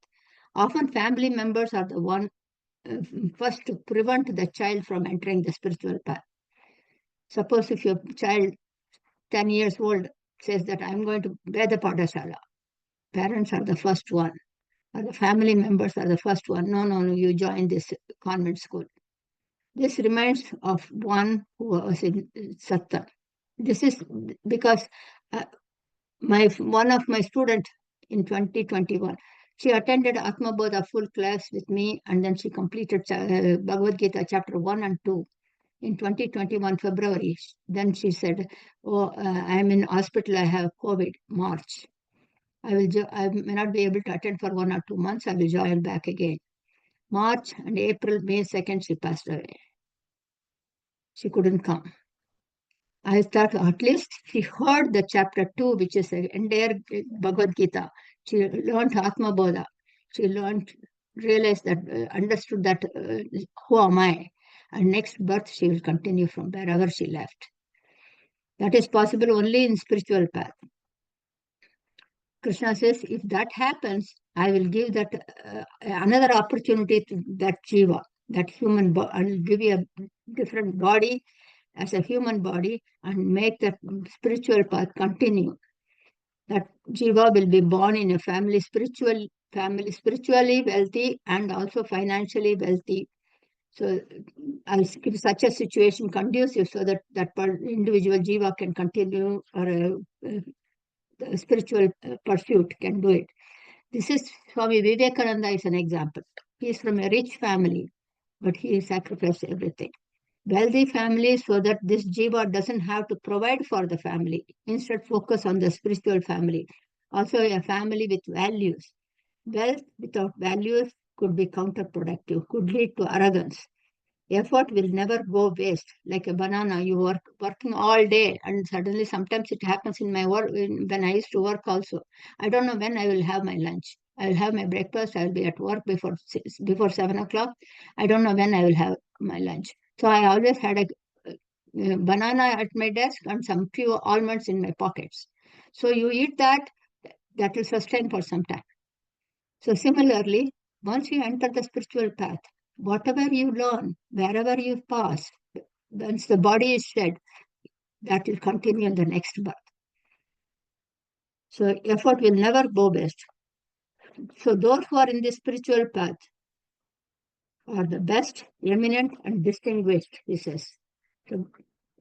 Often family members are the one first to prevent the child from entering the spiritual path. Suppose if your child 10 years old says that I'm going to Veda Padashala, parents are the first one, or the family members are the first one. No, you join this convent school. This reminds of one who was in Satta. This is because one of my students in 2021, she attended Atma Bodha full class with me, and then she completed Bhagavad Gita chapter 1 and 2 in 2021 February. Then she said, I'm in hospital, I have COVID, March. I may not be able to attend for 1 or 2 months. I will join back again. March and April, May 2nd, she passed away. She couldn't come. I thought at least she heard the chapter 2, which is the entire Bhagavad Gita. She learned Atma Bodha. She realized that, understood that, who am I? And next birth, she will continue from wherever she left. That is possible only in spiritual path. Krishna says, if that happens, I will give that another opportunity to that jiva, that human body. I will give you a different body as a human body and make that spiritual path continue. That jiva will be born in a spiritually wealthy and also financially wealthy. So I'll give such a situation conducive so that individual jiva can continue, or the spiritual pursuit can do it. This is Swami Vivekananda is an example. He is from a rich family, but he sacrificed everything. Wealthy family, so that this jiva doesn't have to provide for the family. Instead, focus on the spiritual family. Also, a family with values. Wealth without values could be counterproductive, could lead to arrogance. Effort will never go waste. Like a banana, you working all day, and suddenly sometimes it happens in my work when I used to work also. I don't know when I will have my lunch. I will have my breakfast. I will be at work before 7 o'clock. I don't know when I will have my lunch. So I always had a banana at my desk and some few almonds in my pockets. So you eat that will sustain for some time. So similarly, once you enter the spiritual path, whatever you learn, wherever you pass, once the body is shed, that will continue in the next birth. So effort will never go waste. So those who are in the spiritual path are the best, eminent, and distinguished, he says. So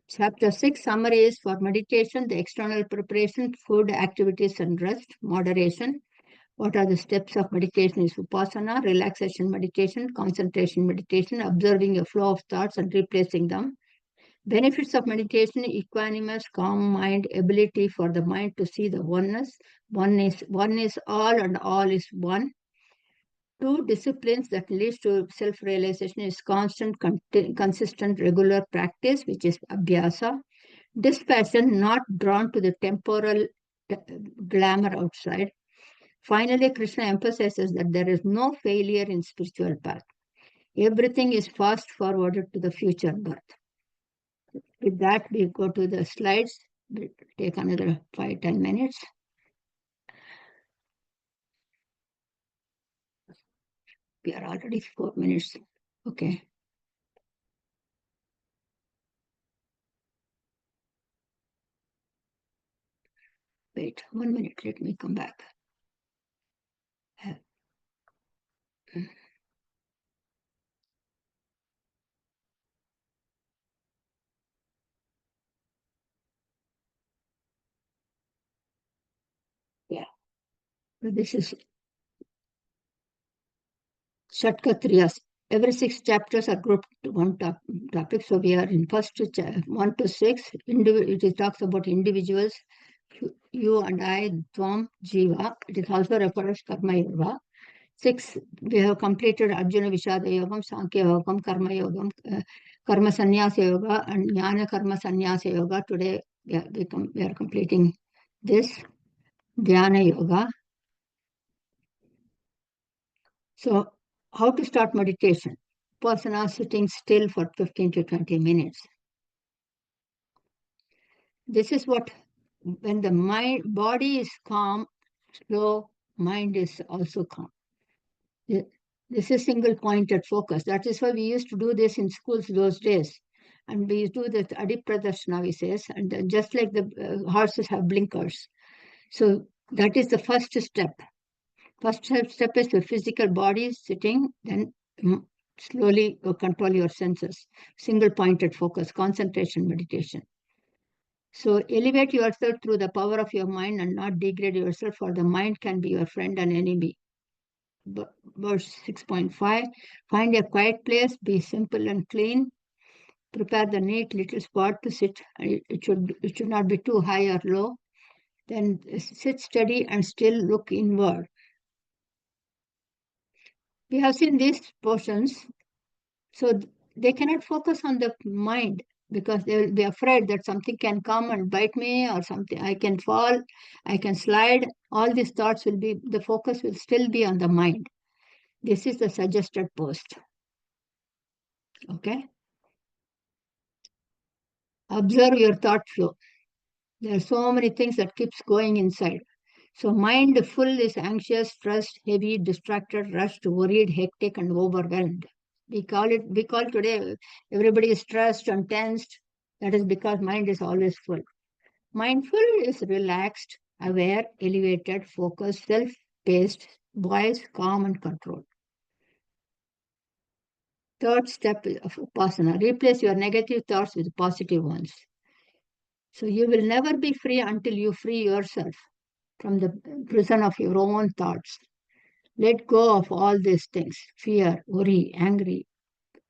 chapter 6 summary is for meditation, the external preparation, food, activities, and rest, moderation. What are the steps of meditation is Vipassana, relaxation meditation, concentration meditation, observing a flow of thoughts and replacing them. Benefits of meditation, equanimous, calm mind, ability for the mind to see the oneness. One is all and all is one. two disciplines that leads to self-realization is constant, consistent, regular practice, which is abhyasa. Dispassion, not drawn to the temporal glamour outside. Finally, Krishna emphasizes that there is no failure in spiritual path. Everything is fast forwarded to the future birth. With that, we go to the slides. We'll take another 5-10 minutes. We are already 4 minutes. Okay. Wait 1 minute. Let me come back. Yeah. So this is Shatkatriyas. Every 6 chapters are grouped to one topic. So we are in first 1 to 6. It talks about individuals, you and I, Tvam, Jiva. It is also referred as Karma Yoga. 6, we have completed Arjuna Vishada Yogam, Sankhya Yogam, Karma Yogam, Karma Sannyasa Yoga, and Jnana Karma Sannyasa Yoga. Today we are completing this Dyana Yoga. So, how to start meditation? Vipassana, sitting still for 15 to 20 minutes. This is what, when the body is calm, slow, mind is also calm. This is single pointed focus. That is why we used to do this in schools those days. And we do the Adipradarshana, we says, and just like the horses have blinkers. So that is the first step. First step is the physical body sitting, then slowly control your senses. Single pointed focus, concentration, meditation. So elevate yourself through the power of your mind and not degrade yourself, for the mind can be your friend and enemy. Verse 6.5, find a quiet place, be simple and clean. Prepare the neat little spot to sit. It should not be too high or low. Then sit steady and still look inward. We have seen these portions, so they cannot focus on the mind because they will be afraid that something can come and bite me, or something, I can fall, I can slide. All these thoughts will be, the focus will still be on the mind. This is the suggested post. Okay. Observe your thought flow. There are so many things that keeps going inside. So mind full is anxious, stressed, heavy, distracted, rushed, worried, hectic, and overwhelmed. We call today, everybody is stressed and tensed. That is because mind is always full. Mindful is relaxed, aware, elevated, focused, self-paced, wise, calm, and controlled. Third step of Upasana, replace your negative thoughts with positive ones. So you will never be free until you free yourself from the prison of your own thoughts. Let go of all these things, fear, worry, angry,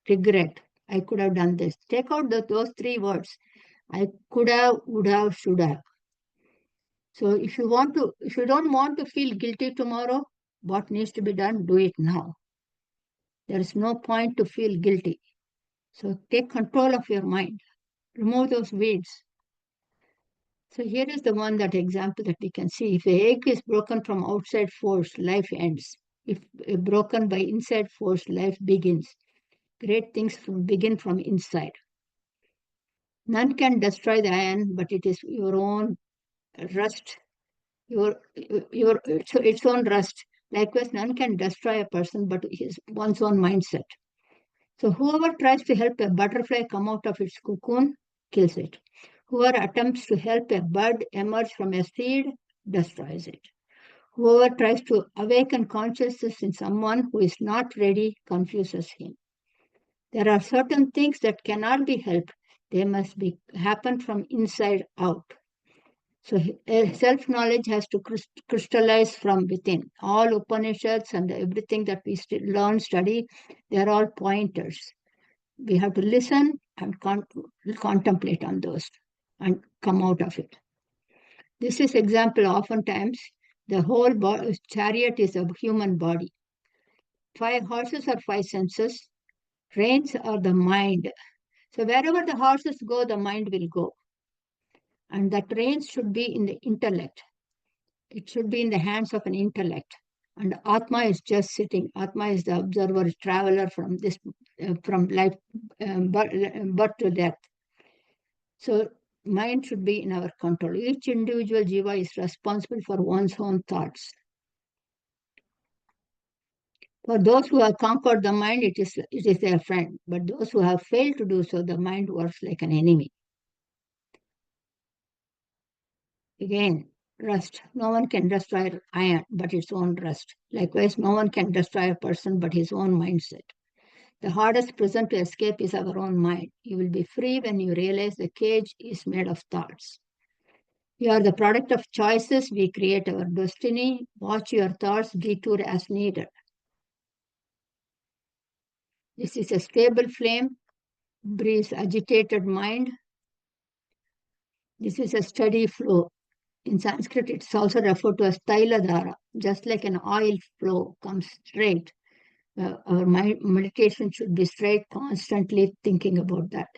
regret. I could have done this. Take out those 3 words. I could have, would have, should have. So if you don't want to feel guilty tomorrow, what needs to be done, do it now. There is no point to feel guilty. So take control of your mind. Remove those weeds. So here is the example that we can see. If the egg is broken from outside force, life ends. If broken by inside force, life begins. Great things begin from inside. None can destroy the iron, but it is your own rust, its own rust. Likewise, none can destroy a person, but one's own mindset. So whoever tries to help a butterfly come out of its cocoon kills it. Whoever attempts to help a bird emerge from a seed destroys it. Whoever tries to awaken consciousness in someone who is not ready confuses him. There are certain things that cannot be helped. They must happen from inside out. So self-knowledge has to crystallize from within. All Upanishads and everything that we study, they are all pointers. We have to listen and contemplate on those and come out of it. This is example. Oftentimes, the whole chariot is a human body. Five horses are five senses. Reins are the mind. So wherever the horses go, the mind will go. And that reins should be in the intellect. It should be in the hands of an intellect. And Atma is just sitting. Atma is the observer, traveler from this, from life, birth to death. So mind should be in our control. Each individual jiva is responsible for one's own thoughts. For those who have conquered the mind, it is their friend. But those who have failed to do so, the mind works like an enemy. Again, rust. No one can destroy iron but its own rust. Likewise, no one can destroy a person but his own mindset. The hardest prison to escape is our own mind. You will be free when you realize the cage is made of thoughts. You are the product of choices. We create our destiny. Watch your thoughts detour as needed. This is a stable flame, breeze agitated mind. This is a steady flow. In Sanskrit, it's also referred to as Tailadhara, just like an oil flow comes straight. Our meditation should be straight, constantly thinking about that.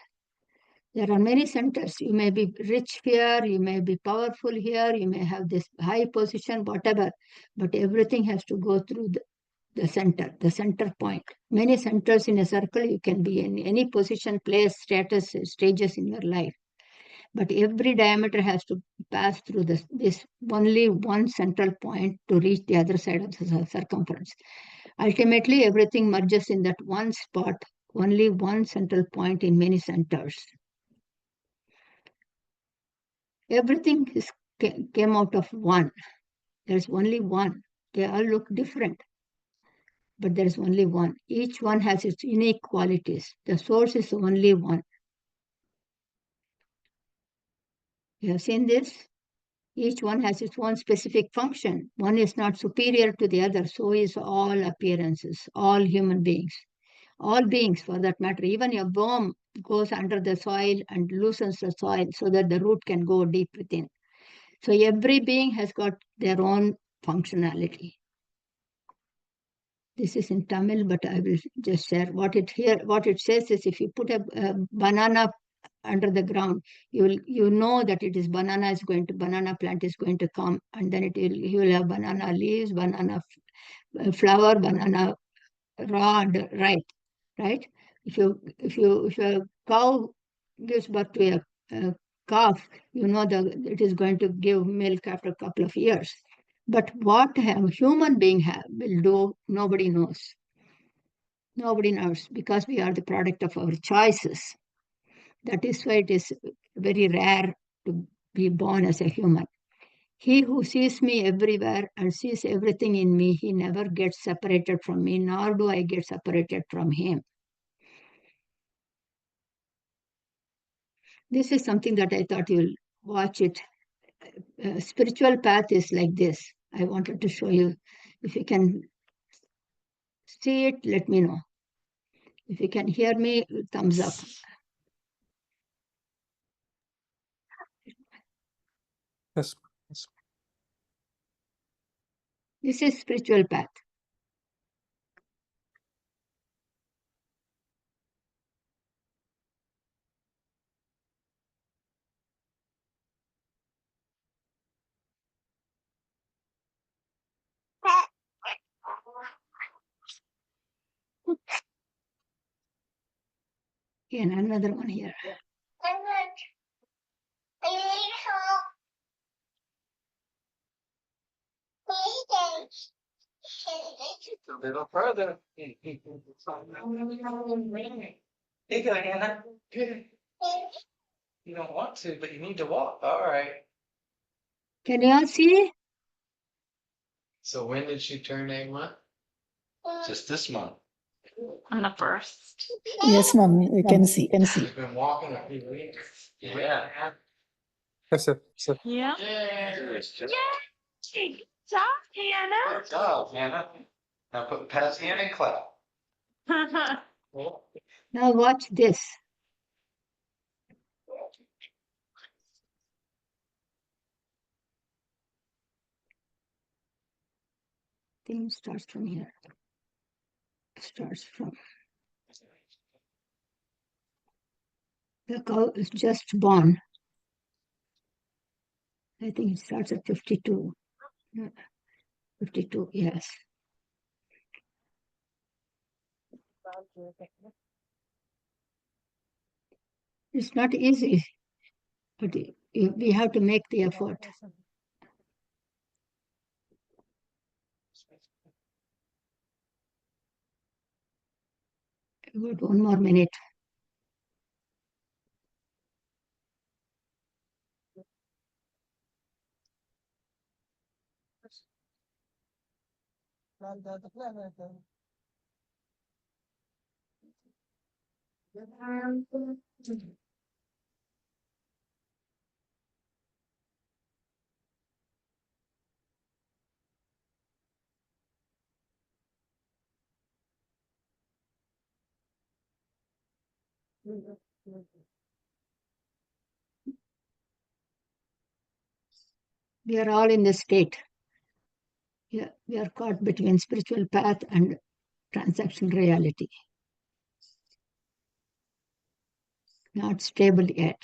There are many centers. You may be rich here, you may be powerful here, you may have this high position, whatever, but everything has to go through the center point. Many centers in a circle, you can be in any position, place, status, stages in your life. But every diameter has to pass through this only one central point to reach the other side of the circumference. Ultimately, everything merges in that one spot, only one central point in many centers. Everything came out of one. There's only one. They all look different, but there's only one. Each one has its unique qualities. The source is only one. You have seen this? Each one has its own specific function. One is not superior to the other. So is all appearances, all human beings, all beings for that matter. Even a worm goes under the soil and loosens the soil so that the root can go deep within. So every being has got their own functionality. This is in Tamil, but I will just share what it says is if you put a banana under the ground, you know that it is banana plant is going to come, and then you will have banana leaves, banana flower, banana rod, right? If a cow gives birth to a calf, you know that it is going to give milk after a couple of years. But what a human being will do, nobody knows. Nobody knows because we are the product of our choices. That is why it is very rare to be born as a human. He who sees me everywhere and sees everything in me, he never gets separated from me, nor do I get separated from him. This is something that I thought you'll watch it. Spiritual path is like this. I wanted to show you. If you can see it, let me know. If you can hear me, thumbs up. Yes. This is spiritual path. Again, another one here. A little further. Here you go, Hannah. Good. You don't want to, but you need to walk. All right. Can you all see? So when did she turn 8 months? Just this month. On the first. Yes, mom, we can see. She's been walking a few weeks. Yeah. Yes, sir. Yeah. Yeah. Yay! Good job, Hannah. Good job, Hannah. Now put pass hand and clap. Now watch this. Theme starts from here. starts from. The cow is just born. I think it starts at 52. Yeah, 52, yes. It's not easy, but we have to make the effort. Good, one more minute. We are all in this state. Yeah, we are caught between spiritual path and transactional reality. Not stable yet.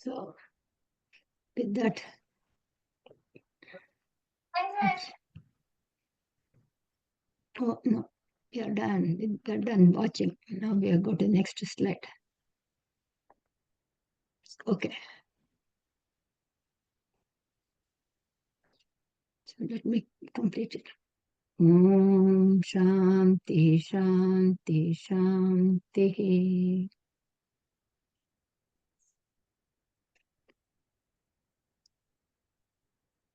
So, with that, oh no, we are done. We are done watching. Now we are go to the next slide. Okay. So let me complete it. Om Shanti Shanti Shanti.